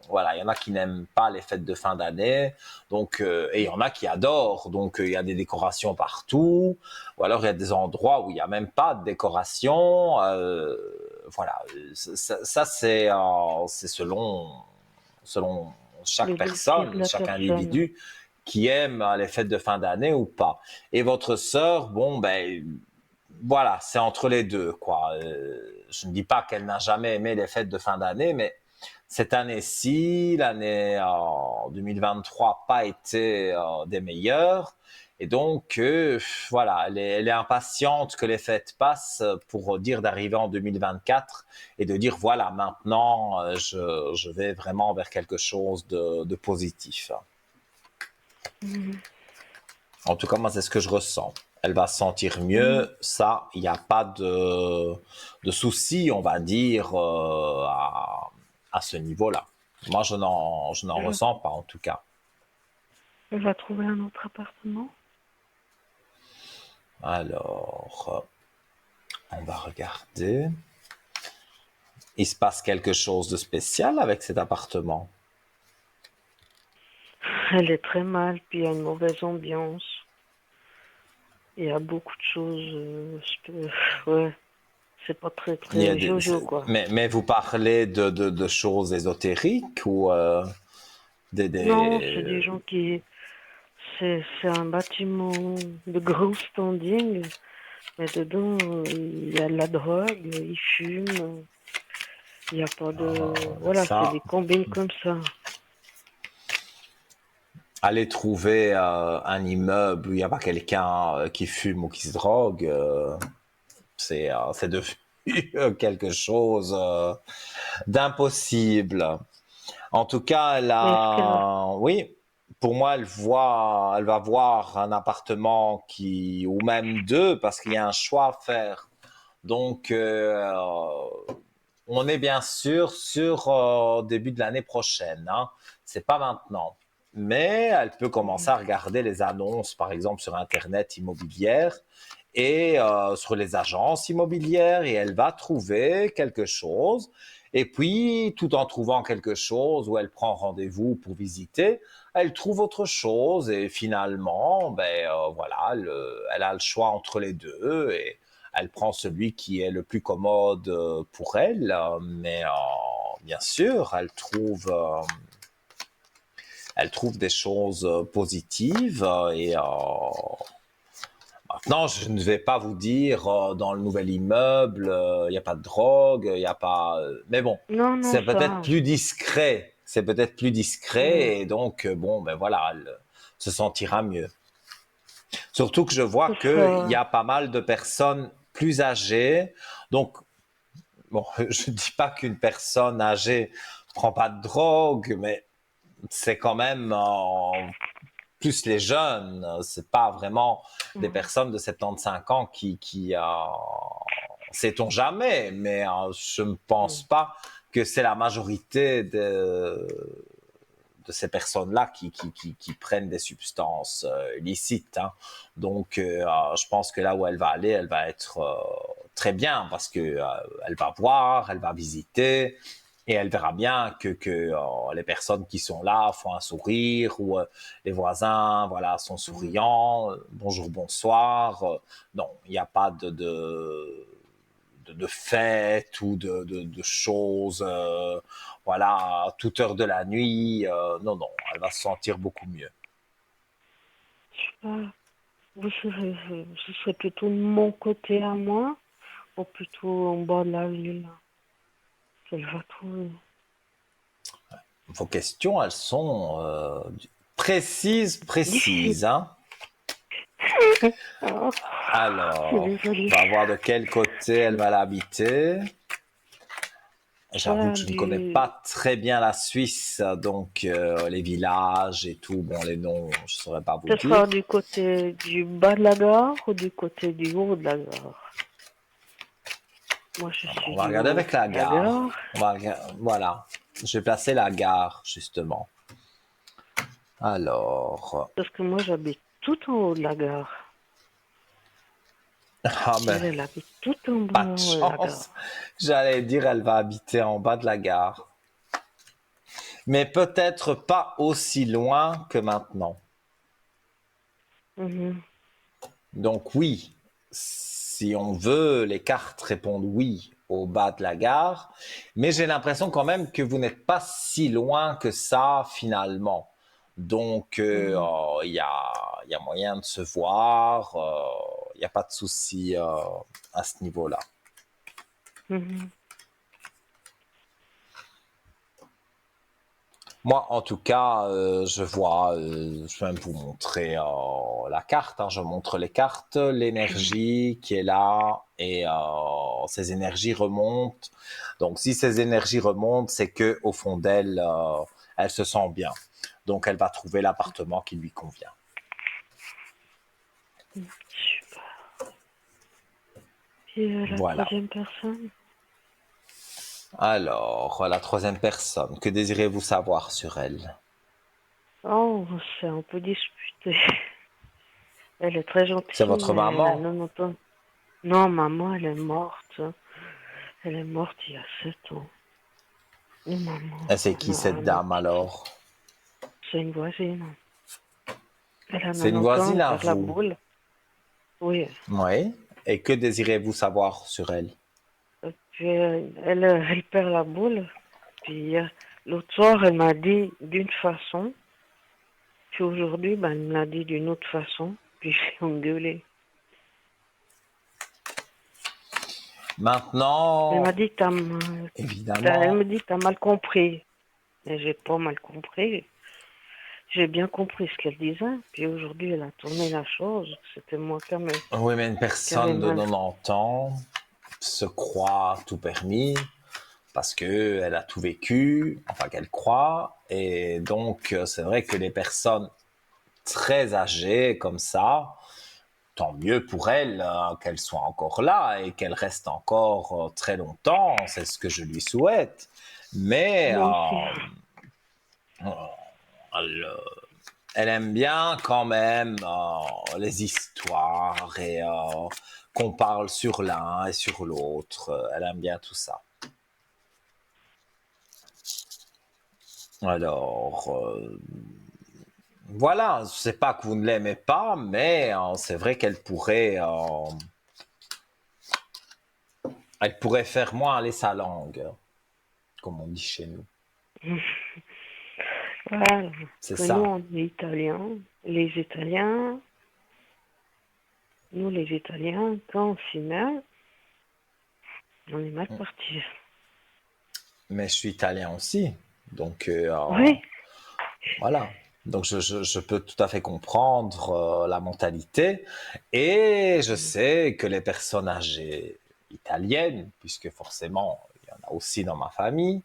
voilà, il y en a qui n'aiment pas les fêtes de fin d'année, donc et il y en a qui adorent. Donc il y a des décorations partout, ou alors il y a des endroits où il n'y a même pas de décoration. Voilà, ça c'est selon chaque Le désir de personne, la chaque personne. individu qui aime les fêtes de fin d'année ou pas. Et votre sœur, bon ben voilà, c'est entre les deux, quoi. Je ne dis pas qu'elle n'a jamais aimé les fêtes de fin d'année, mais cette année-ci, l'année 2023, pas été des meilleures. Et donc, voilà, elle est impatiente que les fêtes passent pour dire d'arriver en 2024 et de dire, voilà, maintenant, je vais vraiment vers quelque chose de positif. Mhm. En tout cas, moi, c'est ce que je ressens. Elle va se sentir Mhm. mieux. Ça, il n'y a pas de souci, on va dire, à ce niveau-là. Moi, je n'en Elle va, ressens pas, en tout cas. elle va trouver un autre appartement. Alors, on va regarder. Il se passe quelque chose de spécial avec cet appartement. Elle est très mal, puis il y a une mauvaise ambiance. Il y a beaucoup de choses. Ouais, c'est pas très Il y a très jojo quoi. mais vous parlez de choses ésotériques ou Non, c'est des des... gens qui. C'est un bâtiment de gros standing, mais dedans il y a de la drogue, ils fument. Il n'y a pas de. Voilà, c'est Ça, des combines comme ça. aller trouver un immeuble où il n'y a pas quelqu'un qui fume ou qui se drogue, c'est devenu quelque chose d'impossible. En tout cas, Mais est-ce qu'elle oui, pour moi, elle va voir un appartement ou même deux, parce qu'il y a un choix à faire. Donc, on est bien sûr sur début de l'année prochaine, hein. C'est pas maintenant. Mais elle peut commencer à regarder les annonces, par exemple sur Internet immobilière et sur les agences immobilières, et elle va trouver quelque chose. Et puis, tout en trouvant quelque chose où elle prend rendez-vous pour visiter, elle trouve autre chose et finalement, ben voilà, elle a le choix entre les deux et elle prend celui qui est le plus commode pour elle. Mais bien sûr, elle trouve des choses positives et maintenant, je ne vais pas vous dire dans le nouvel immeuble, il n'y a pas de drogue, il n'y a pas. Mais bon, Non, non, c'est ça. peut-être plus discret. C'est peut-être plus Oui. discret et donc bon, ben voilà, elle se sentira mieux. Surtout que je vois C'est qu'il y ça. a pas mal de personnes plus âgées. Donc, bon, je ne dis pas qu'une personne âgée ne prend pas de drogue, mais c'est quand même plus les jeunes. C'est pas vraiment des Mhm. personnes de 75 ans qui sait-on jamais, mais je ne pense Mhm. pas que c'est la majorité de ces personnes-là qui prennent des substances illicites, hein. Donc, je pense que là où elle va aller, elle va être très bien parce que elle va voir, elle va visiter et elle verra bien que les personnes qui sont là font un sourire ou les voisins, voilà, sont Mhm. souriants, bonjour, bonsoir. Non, il n'y a pas de fêtes ou de choses, voilà, à toute heure de la nuit. Non, non, elle va se sentir beaucoup mieux. Ah, ce serait plutôt de mon côté à moi, ou plutôt en bas de la ville qu'elle va trouver. Vos questions, elles sont précises, Difficile. précises, hein. Oh, je suis Alors, désolée. on va voir de quel côté elle va l'habiter. J'avoue Soit que je ne connais pas très bien la Suisse, donc les villages et tout, bon, les noms, je ne saurais pas vous ce sera dire. du côté du bas de la gare ou du côté du haut de la gare. Moi, je Alors, suis on va du regarder haut avec la de la gare. gare, Voilà, je vais placer la gare, justement. Alors, parce que moi, j'habite tout en haut de la gare. ah ben, Elle habite tout en pas de bas de la chance. gare. J'allais dire, elle va habiter en bas de la gare. Mais peut-être pas aussi loin que maintenant. Mhm. Donc oui, si on veut, les cartes répondent oui au bas de la gare. Mais j'ai l'impression quand même que vous n'êtes pas si loin que ça finalement. Donc Mhm. il y a moyen de se voir. Il n'y a pas de souci à ce niveau-là. Mhm. Moi, en tout cas, je vois, je vais même vous montrer la carte, hein. Je montre les cartes, l'énergie qui est là et ces énergies remontent. Donc, si ces énergies remontent, c'est que au fond d'elle, elle se sent bien. Donc, elle va trouver l'appartement qui lui convient. Super. Et la Voilà. troisième personne? Alors, la troisième personne, que désirez-vous savoir sur elle? Oh, c'est un peu disputé. Elle est très C'est gentille, votre mais elle a maman? 90 ans. Non, maman, elle est morte. Elle est morte il y a 7 ans. Et maman, Et c'est qui cette ma dame petite sœur, alors? c'est une voisine. Elle a C'est une 90 ans, voisine elle à perd la vous? boule. Oui. Oui. Et que désirez-vous savoir sur elle? Et puis, elle perd la boule. Puis, l'autre soir, elle m'a dit d'une façon. Puis aujourd'hui, ben, elle me l'a dit d'une autre façon. Puis j'ai engueulé. Elle m'a Maintenant, dit, elle me évidemment, dit, t'as mal compris. Mais j'ai pas mal compris. J'ai bien compris ce qu'elle disait. Puis aujourd'hui, elle a tourné la chose. C'était moi oui, mais une qui avait personne de mal. 90 ans se croit tout permis, parce que elle a tout vécu, enfin qu'elle croit, et donc c'est vrai que les personnes très âgées comme ça, tant mieux pour elles qu'elles soient encore là et qu'elles restent encore très longtemps, c'est ce que je lui souhaite. Mais Moi aussi. elle, elle aime bien quand même les histoires et qu'on parle sur l'un et sur l'autre. Elle aime bien tout ça. Alors, voilà, je sais pas que vous ne l'aimez pas, mais c'est vrai elle pourrait faire moins aller sa langue, comme on dit chez nous. Voilà. C'est Que nous, ça. on est Italiens. Nous, les Italiens, quand on s'y met, on est mal partis. Mais je suis italien aussi, donc Oui. voilà. Donc je peux tout à fait comprendre la mentalité et je sais que les personnes âgées italiennes, puisque forcément il y en a aussi dans ma famille,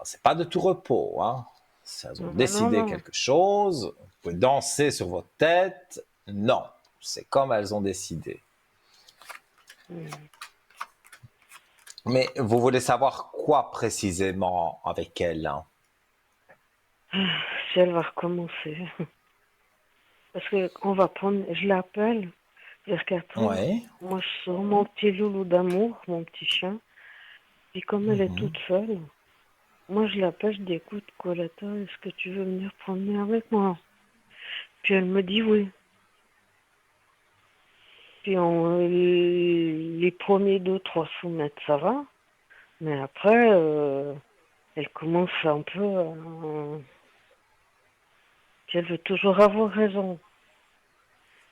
c'est pas de tout repos, hein. Si elles ont Non, décidé non. quelque chose, vous pouvez danser sur votre tête. Non, c'est comme elles ont décidé. Mais vous voulez savoir quoi précisément avec elles, hein? Si elle va recommencer. Parce que on va prendre, je l'appelle, parce qu'attends, Ouais. moi je sors mon petit loulou d'amour, mon petit chien, et comme elle est toute seule, moi je l'appelle, je dis écoute Coletta, est-ce que tu veux venir promener avec moi? Puis elle me dit oui. Puis les premiers 200-300 mètres ça va, mais après elle commence un peu puis elle veut toujours avoir raison.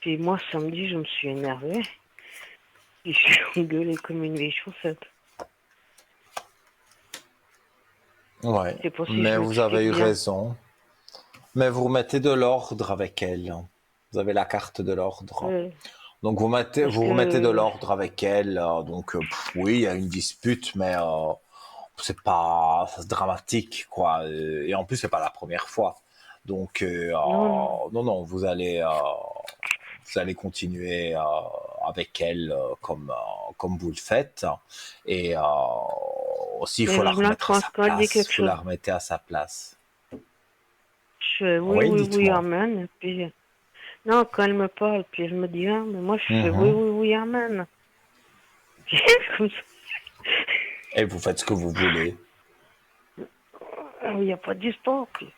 Puis moi samedi je me suis énervée, et je suis engueulée comme une vieille chaussette. Ouais, Je sais pas si mais je vous avez m'explique eu bien. raison. Mais vous mettez de l'ordre avec elle. Vous avez la carte de l'ordre. Euh, Donc Parce vous remettez de que l'ordre avec elle. Donc oui, il y a une dispute, mais c'est pas c'est dramatique, quoi. Et en plus, c'est pas la première fois. Donc non, non. non, non, vous allez continuer avec elle comme vous le faites. Et aussi, il Mais faut la là, remettre à sa quand elle dit place. quelque Vous la chose, remettez à sa place. je fais oui, Oui, oui, oui, dites-moi. amen. Et puis, non, quand elle me parle, puis elle me dit, ah, mais moi, je fais oui, Mhm. oui, oui, amen. Puis, comme ça, Et vous faites ce que vous voulez. il n'y a pas d'histoire. Puis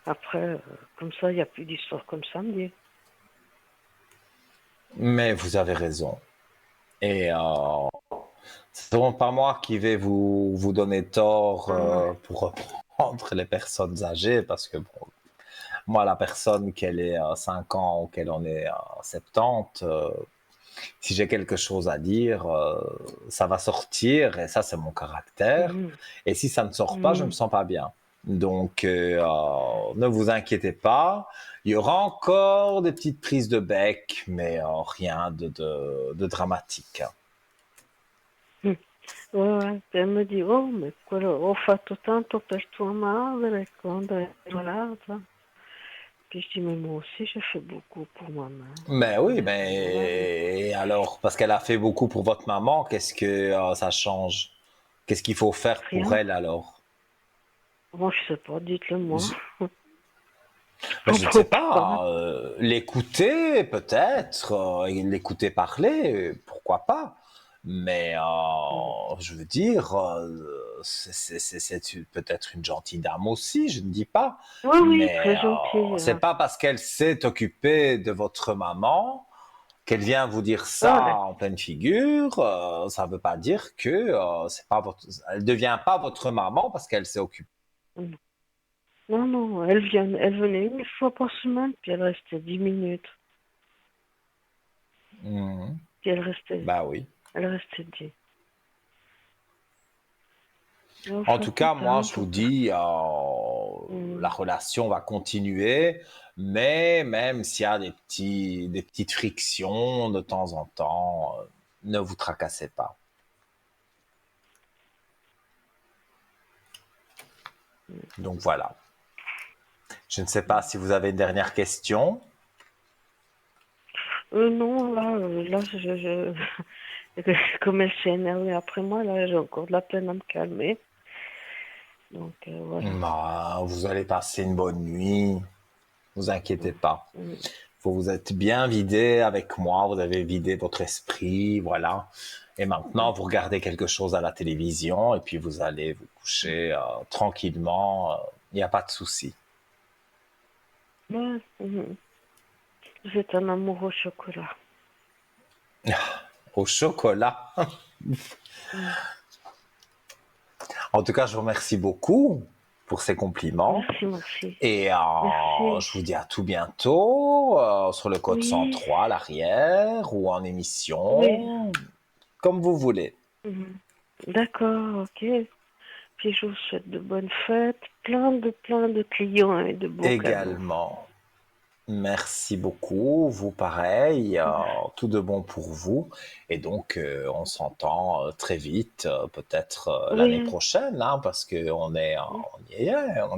après, comme ça, il n'y a plus d'histoire comme samedi. Mais vous avez raison. Et c'est vraiment pas moi qui vais vous donner tort Ah, pour reprendre les personnes âgées, parce que bon, moi, la personne qu'elle ait 5 ans ou qu'elle en ait 70, si j'ai quelque chose à dire, ça va sortir, et ça, c'est mon caractère. mhm, Et si ça ne sort pas, je me mhm. sens pas bien. Donc, ne vous inquiétez pas. Il y aura encore des petites prises de bec, mais rien de dramatique. Ouais, ouais. Puis elle me dit, oh, mais quello, ho fatto tanto per tua madre, quando ero malata. Puis je dis, mais moi aussi, j'ai fait beaucoup pour ma mère Mais quand oui, elle était malade. mais alors, parce qu'elle a fait beaucoup pour votre maman, qu'est-ce que ça change? Qu'est-ce qu'il faut faire pour Rien. elle alors? Moi, je sais pas, dites-le moi. Ben, On je ne sais peut pas. pas. L'écouter, peut-être. Et l'écouter parler, pourquoi pas. Mais je veux dire, peut-être une gentille dame aussi, je ne dis pas. Oui, oui, Mais très gentil. c'est pas parce qu'elle s'est occupée de votre maman qu'elle vient vous dire Ah, ça en pleine figure. Ça ne veut pas dire que c'est pas votre, elle devient pas votre maman parce qu'elle s'est occupée. non, non, elle venait une fois par semaine, puis elle restait 10 minutes. Mhm. Puis Bah oui. elle restait 10. En Enfin, tout tout cas, moi, un, je vous tout dis, la un. relation va continuer, mais même s'il y a des petites frictions de temps en temps, ne vous tracassez pas. Donc voilà. Je ne sais pas si vous avez une dernière question. Non, là, comme elle s'est énervée après moi, là, j'ai encore de la peine à me calmer. Donc, voilà. Bah, vous allez passer une bonne nuit. Vous inquiétez pas. Mm. Vous êtes bien vidé avec moi. Vous avez vidé votre esprit. Voilà. Et maintenant, vous regardez quelque chose à la télévision et puis vous allez vous coucher tranquillement. Il n'y a pas de souci. Ouais, vous êtes un amour au chocolat. Au chocolat. Mm. En tout cas, je vous remercie beaucoup pour ces compliments. Merci. Et Merci. je vous dis à tout bientôt sur le code Oui, 103 à l'arrière ou en oui. émission, comme vous voulez. Mhm. D'accord, ok. Puis je vous souhaite de bonnes fêtes, plein de clients et de beaux cadeaux. Également, merci beaucoup. Vous pareil, tout de bon pour vous. Et donc, on s'entend très vite, peut-être l'année Oui, prochaine, hein, parce que on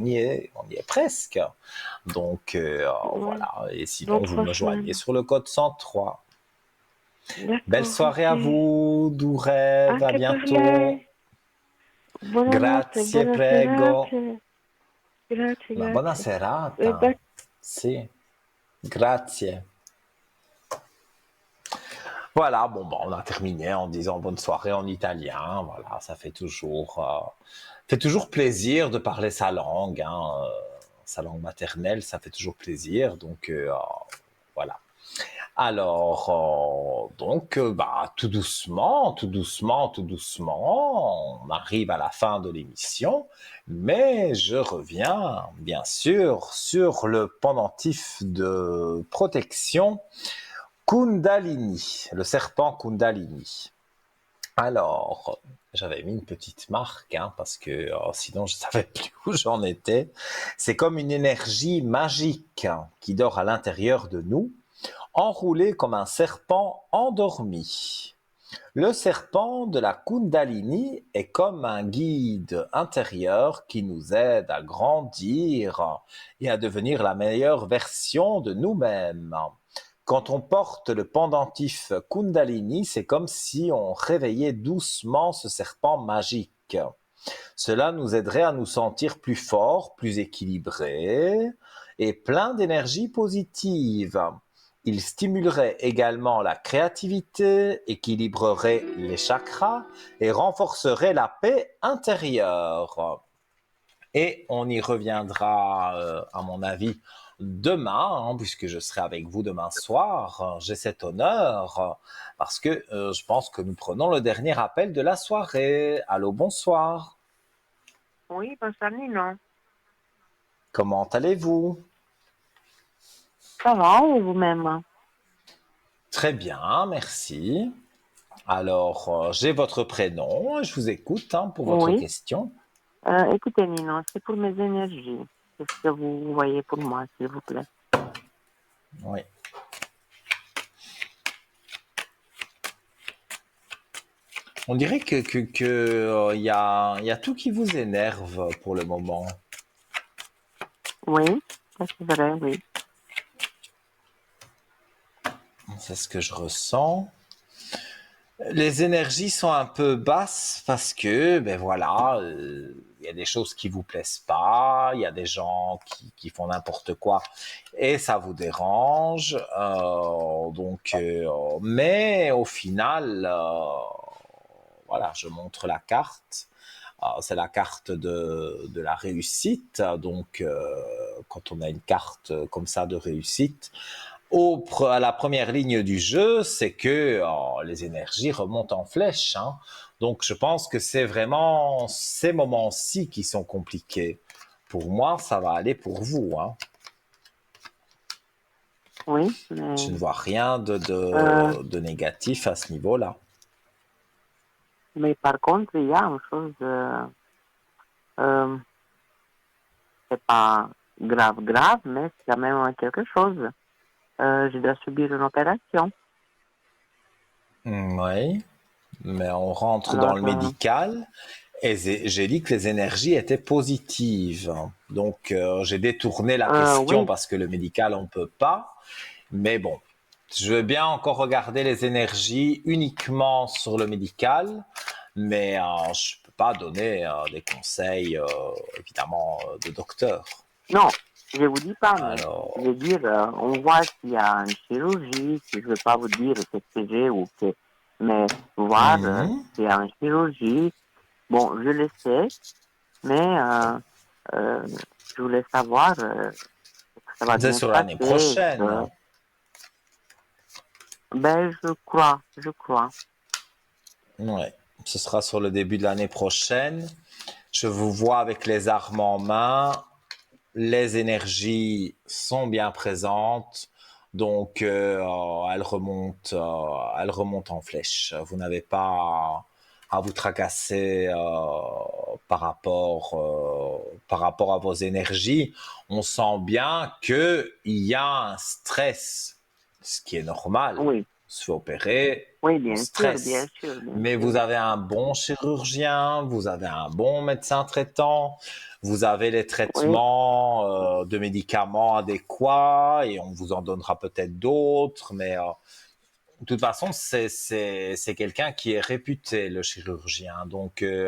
y est presque. Donc, oui. voilà. Et Dans sinon, vous trois me joignez semaines. sur le code 103. Belle D'accord, soirée à ok. vous, doux rêves, à Anche per bientôt. lei. Buonanotte, Grazie, buona prego. serata. Grazie, Una buona grazie. serata. Baci. Sì, grazie. Voilà, bon, on a terminé en disant bonne soirée en italien. Voilà, ça fait toujours plaisir de parler sa langue, hein, sa langue maternelle, ça fait toujours plaisir. Donc, voilà. Alors, bah, tout doucement, tout doucement, tout doucement, on arrive à la fin de l'émission, mais je reviens, bien sûr, sur le pendentif de protection Kundalini, le serpent Kundalini. Alors, j'avais mis une petite marque, hein, parce que sinon je ne savais plus où j'en étais. C'est comme une énergie magique qui dort à l'intérieur de nous, enroulé comme un serpent endormi. Le serpent de la Kundalini est comme un guide intérieur qui nous aide à grandir et à devenir la meilleure version de nous-mêmes. Quand on porte le pendentif Kundalini, c'est comme si on réveillait doucement ce serpent magique. Cela nous aiderait à nous sentir plus forts, plus équilibrés et plein d'énergie positive. Il stimulerait également la créativité, équilibrerait les chakras et renforcerait la paix intérieure. Et on y reviendra, à mon avis, demain, hein, puisque je serai avec vous demain soir. J'ai cet honneur parce que je pense que nous prenons le dernier appel de la soirée. Allô, bonsoir. Oui, bonsoir Nino. Comment allez-vous? Ça va, et vous-même? Très bien, merci. Alors, j'ai votre prénom, je vous écoute hein, pour votre Oui. question. Écoutez Nino, c'est pour mes énergies. Qu'est-ce que vous voyez pour moi, s'il vous plaît? Oui. On dirait y a tout qui vous énerve pour le moment. Oui, ça c'est vrai, oui. C'est ce que je ressens. Les énergies sont un peu basses parce que, ben voilà, il y a des choses qui vous plaisent pas, il y a des gens qui font n'importe quoi et ça vous dérange. Mais au final, voilà, je montre la carte. C'est la carte de la réussite. Donc, quand on a une carte comme ça de réussite, à la première ligne du jeu, c'est que les énergies remontent en flèche. Hein. Donc, je pense que c'est vraiment ces moments-ci qui sont compliqués. Pour moi, ça va aller pour vous. Hein. Oui, Je ne vois rien de négatif à ce niveau-là. mais par contre, il y a une chose, euh, c'est pas grave, grave, mais c'est quand même quelque chose. Je dois subir une opération. Oui, mais on rentre dans Alors, le médical Et j'ai dit que les énergies étaient positives. Donc, j'ai détourné la question Oui, parce que le médical, on ne peut pas. Mais bon, je veux bien encore regarder les énergies uniquement sur le médical, mais je ne peux pas donner des conseils, évidemment, de docteur. non, je vous dis pas, mais je Alors, veux dire, on voit s'il y a une chirurgie, si je veux pas vous dire ce que j'ai ou que, mais voir mhm. s'il y a une chirurgie, bon, je le sais, mais euh, je voulais savoir que ça va C'est bien sur se l'année passer. prochaine. Ben, je crois. Ouais, ce sera sur le début de l'année prochaine. Je vous vois avec les armes en main. Les énergies sont bien présentes, donc elles remontent en flèche. Vous n'avez pas à vous tracasser par rapport à vos énergies. On sent bien qu'il y a un stress, ce qui est normal. Oui, On se fait opérer, oui, on bien sûr, bien stresse. sûr, bien Mais sûr. vous avez un bon chirurgien, vous avez un bon médecin traitant, vous avez les Oui, traitements de médicaments adéquats et on vous en donnera peut-être d'autres, mais de toute façon, c'est quelqu'un qui est réputé, le chirurgien. Donc, je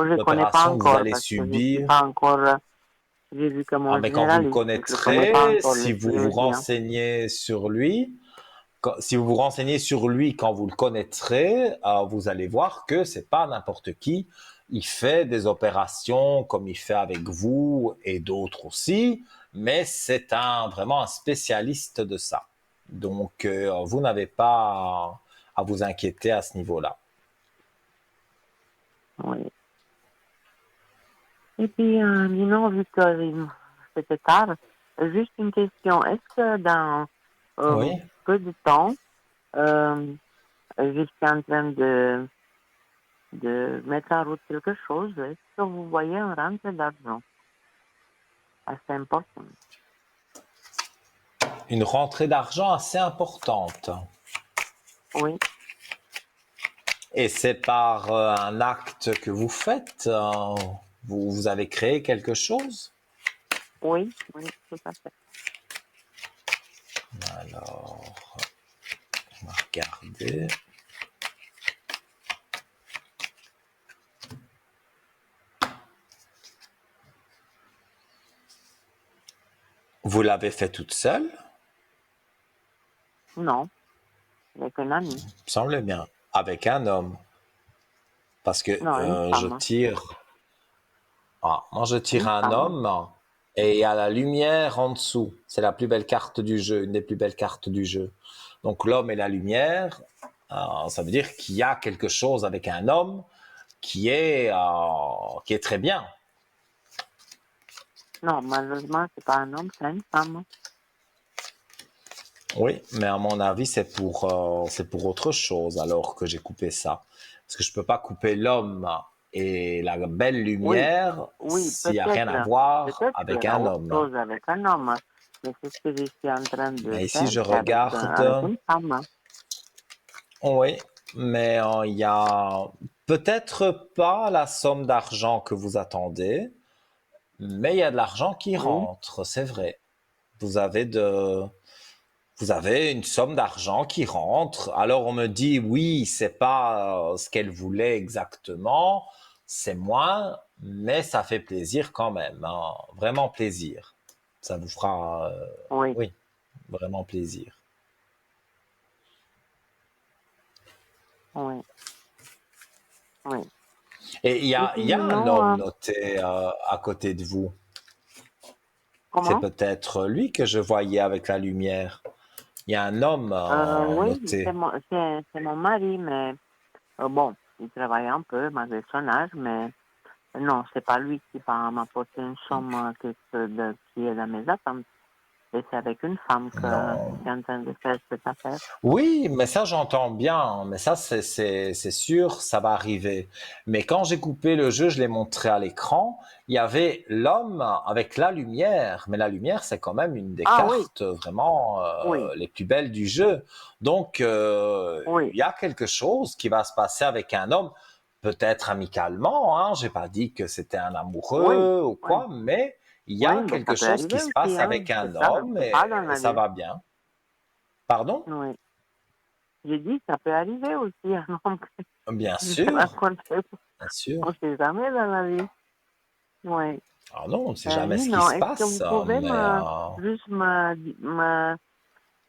ne connais pas l'opération que vous encore allez parce que je suis subir, pas encore, j'ai vu que ah, mon mais quand vous le généraliste, je ne connais pas connaîtrez, encore le si vous vous chirurgien. renseignez sur lui, si vous vous renseignez sur lui quand vous le connaîtrez, vous allez voir que c'est pas n'importe qui. Il fait des opérations comme il fait avec vous et d'autres aussi, mais c'est vraiment un spécialiste de ça. Donc, vous n'avez pas à vous inquiéter à ce niveau-là. Oui. Et puis, dis-donc, vu que c'était tard, juste une question. Est-ce que dans Oui. peu de temps, euh, je suis en train de mettre en route quelque chose, est-ce que vous voyez un rentrée d'argent assez important? Une rentrée d'argent assez importante. Oui, Et c'est par un acte que vous faites. Vous avez créé quelque chose. oui, oui, tout à fait. Alors, on va regarder. Vous l'avez fait toute seule? Non, avec un ami. Il me semble bien. Avec un homme. Parce que Non, une je femme. tire. Ah, moi, je tire Une un femme. homme et il y a la lumière en dessous. C'est la plus belle carte du jeu, une des plus belles cartes du jeu. Donc, l'homme et la lumière, ça veut dire qu'il y a quelque chose avec un homme qui est très bien. Non, malheureusement, c'est pas un homme, c'est une femme. Oui, mais à mon avis, c'est pour autre chose alors que j'ai coupé ça. Parce que je peux pas couper l'homme et la belle Oui, lumière oui, s'il n'y a rien à peut-être. voir Peut-être qu'il y avec aura un autre homme. chose avec un homme. Mais c'est ce que je suis en train de Mais ici, faire, je c'est avec, avec regarde. une femme. Oui, mais il y a peut-être pas la somme d'argent que vous attendez, mais il y a de l'argent qui Oui, rentre, c'est vrai. Vous avez de, Vous avez une somme d'argent qui rentre. Alors on me dit oui, c'est pas ce qu'elle voulait exactement, c'est moins, mais ça fait plaisir quand même, hein. Vraiment plaisir. Ça vous fera, oui, oui, vraiment plaisir. oui, oui. Et Et puis, il y a un non, homme noté à côté de vous. C'est comment? peut-être lui que je voyais avec la lumière. Il y a un homme Oui, noté. c'est mon mari, mais bon, il travaille un peu malgré son âge, mais non, c'est pas lui qui va m'apporter une somme qui est dans mes attentes. Et c'est avec une femme que je Non. suis en train de faire cette affaire. Oui, mais ça j'entends bien, mais ça c'est sûr, ça va arriver. Mais quand j'ai coupé le jeu, je l'ai montré à l'écran, il y avait l'homme avec la lumière, mais la lumière c'est quand même une des Ah oui, cartes vraiment oui, les plus belles du jeu. Donc oui, il y a quelque chose qui va se passer avec un homme. peut-être amicalement, hein, j'ai pas dit que c'était un amoureux ou oui. quoi, mais il y a Oui, quelque ça peut chose qui arriver se aussi, passe hein. avec un C'est ça, homme c'est ça dans et la ça vie. va bien. Pardon? Oui. J'ai dit, ça peut arriver aussi, un homme que Bien j'ai sûr, rencontré. bien sûr. On sait jamais dans la vie. Oui. Ah non, on ne sait jamais ce qui Nino, se est-ce que passe, vous pouvez mais juste me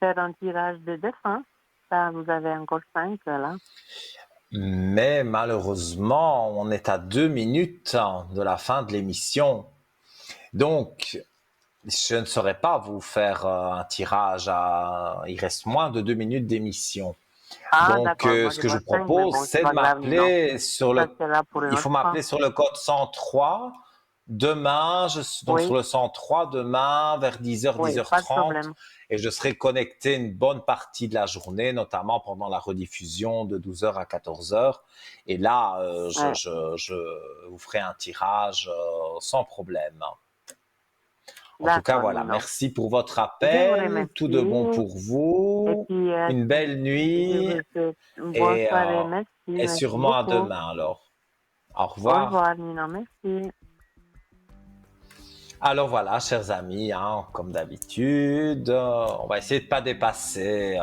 faire un tirage de dessin? Ça, vous avez encore 5 là. malheureusement, on est à 2 minutes de la fin de l'émission. Donc, je ne saurais pas vous faire un tirage il reste moins de 2 minutes d'émission. Ah, Donc, d'accord, moi ce je que je vois vous 5, mais propose, bon, c'est c'est de pas grave, Nino. m'appeler sur Ça, le... c'est là pour une Il autre faut fois. m'appeler sur le code 103. Demain, donc sur Oui, le 103, demain vers 10h, oui, pas de 10h30, problème. et je serai connecté une bonne partie de la journée, notamment pendant la rediffusion de 12h à 14h. Et là, Ouais, je vous ferai un tirage sans problème. En tout cas, d'accord, voilà, Nino. merci pour votre Je vous appel, tout de bon remercie. pour Et vous, puis, une belle je nuit vous souhaite une bonne et, soirée. Merci, et merci sûrement à beaucoup. demain alors. Au Au revoir. revoir, Nino, merci. Alors voilà, chers amis, hein, comme d'habitude, on va essayer de pas dépasser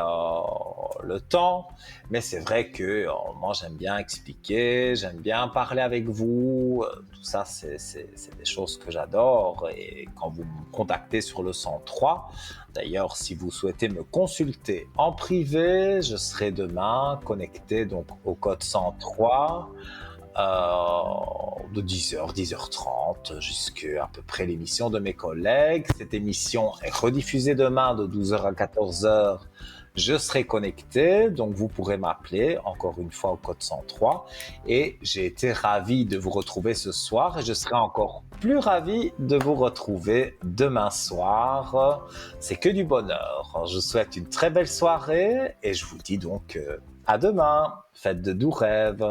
le temps, mais c'est vrai que moi j'aime bien expliquer, j'aime bien parler avec vous, tout ça c'est des choses que j'adore et quand vous me contactez sur le 103, d'ailleurs si vous souhaitez me consulter en privé, je serai demain connecté donc au code 103 de 10h, 10h30 jusqu'à à peu près l'émission de mes collègues. Cette émission est rediffusée demain de 12h à 14h. Je serai connecté, donc vous pourrez m'appeler encore une fois au code 103. Et j'ai été ravi de vous retrouver ce soir et je serai encore plus ravi de vous retrouver demain soir. C'est que du bonheur. Je vous souhaite une très belle soirée et je vous dis donc à demain. Faites de doux rêves.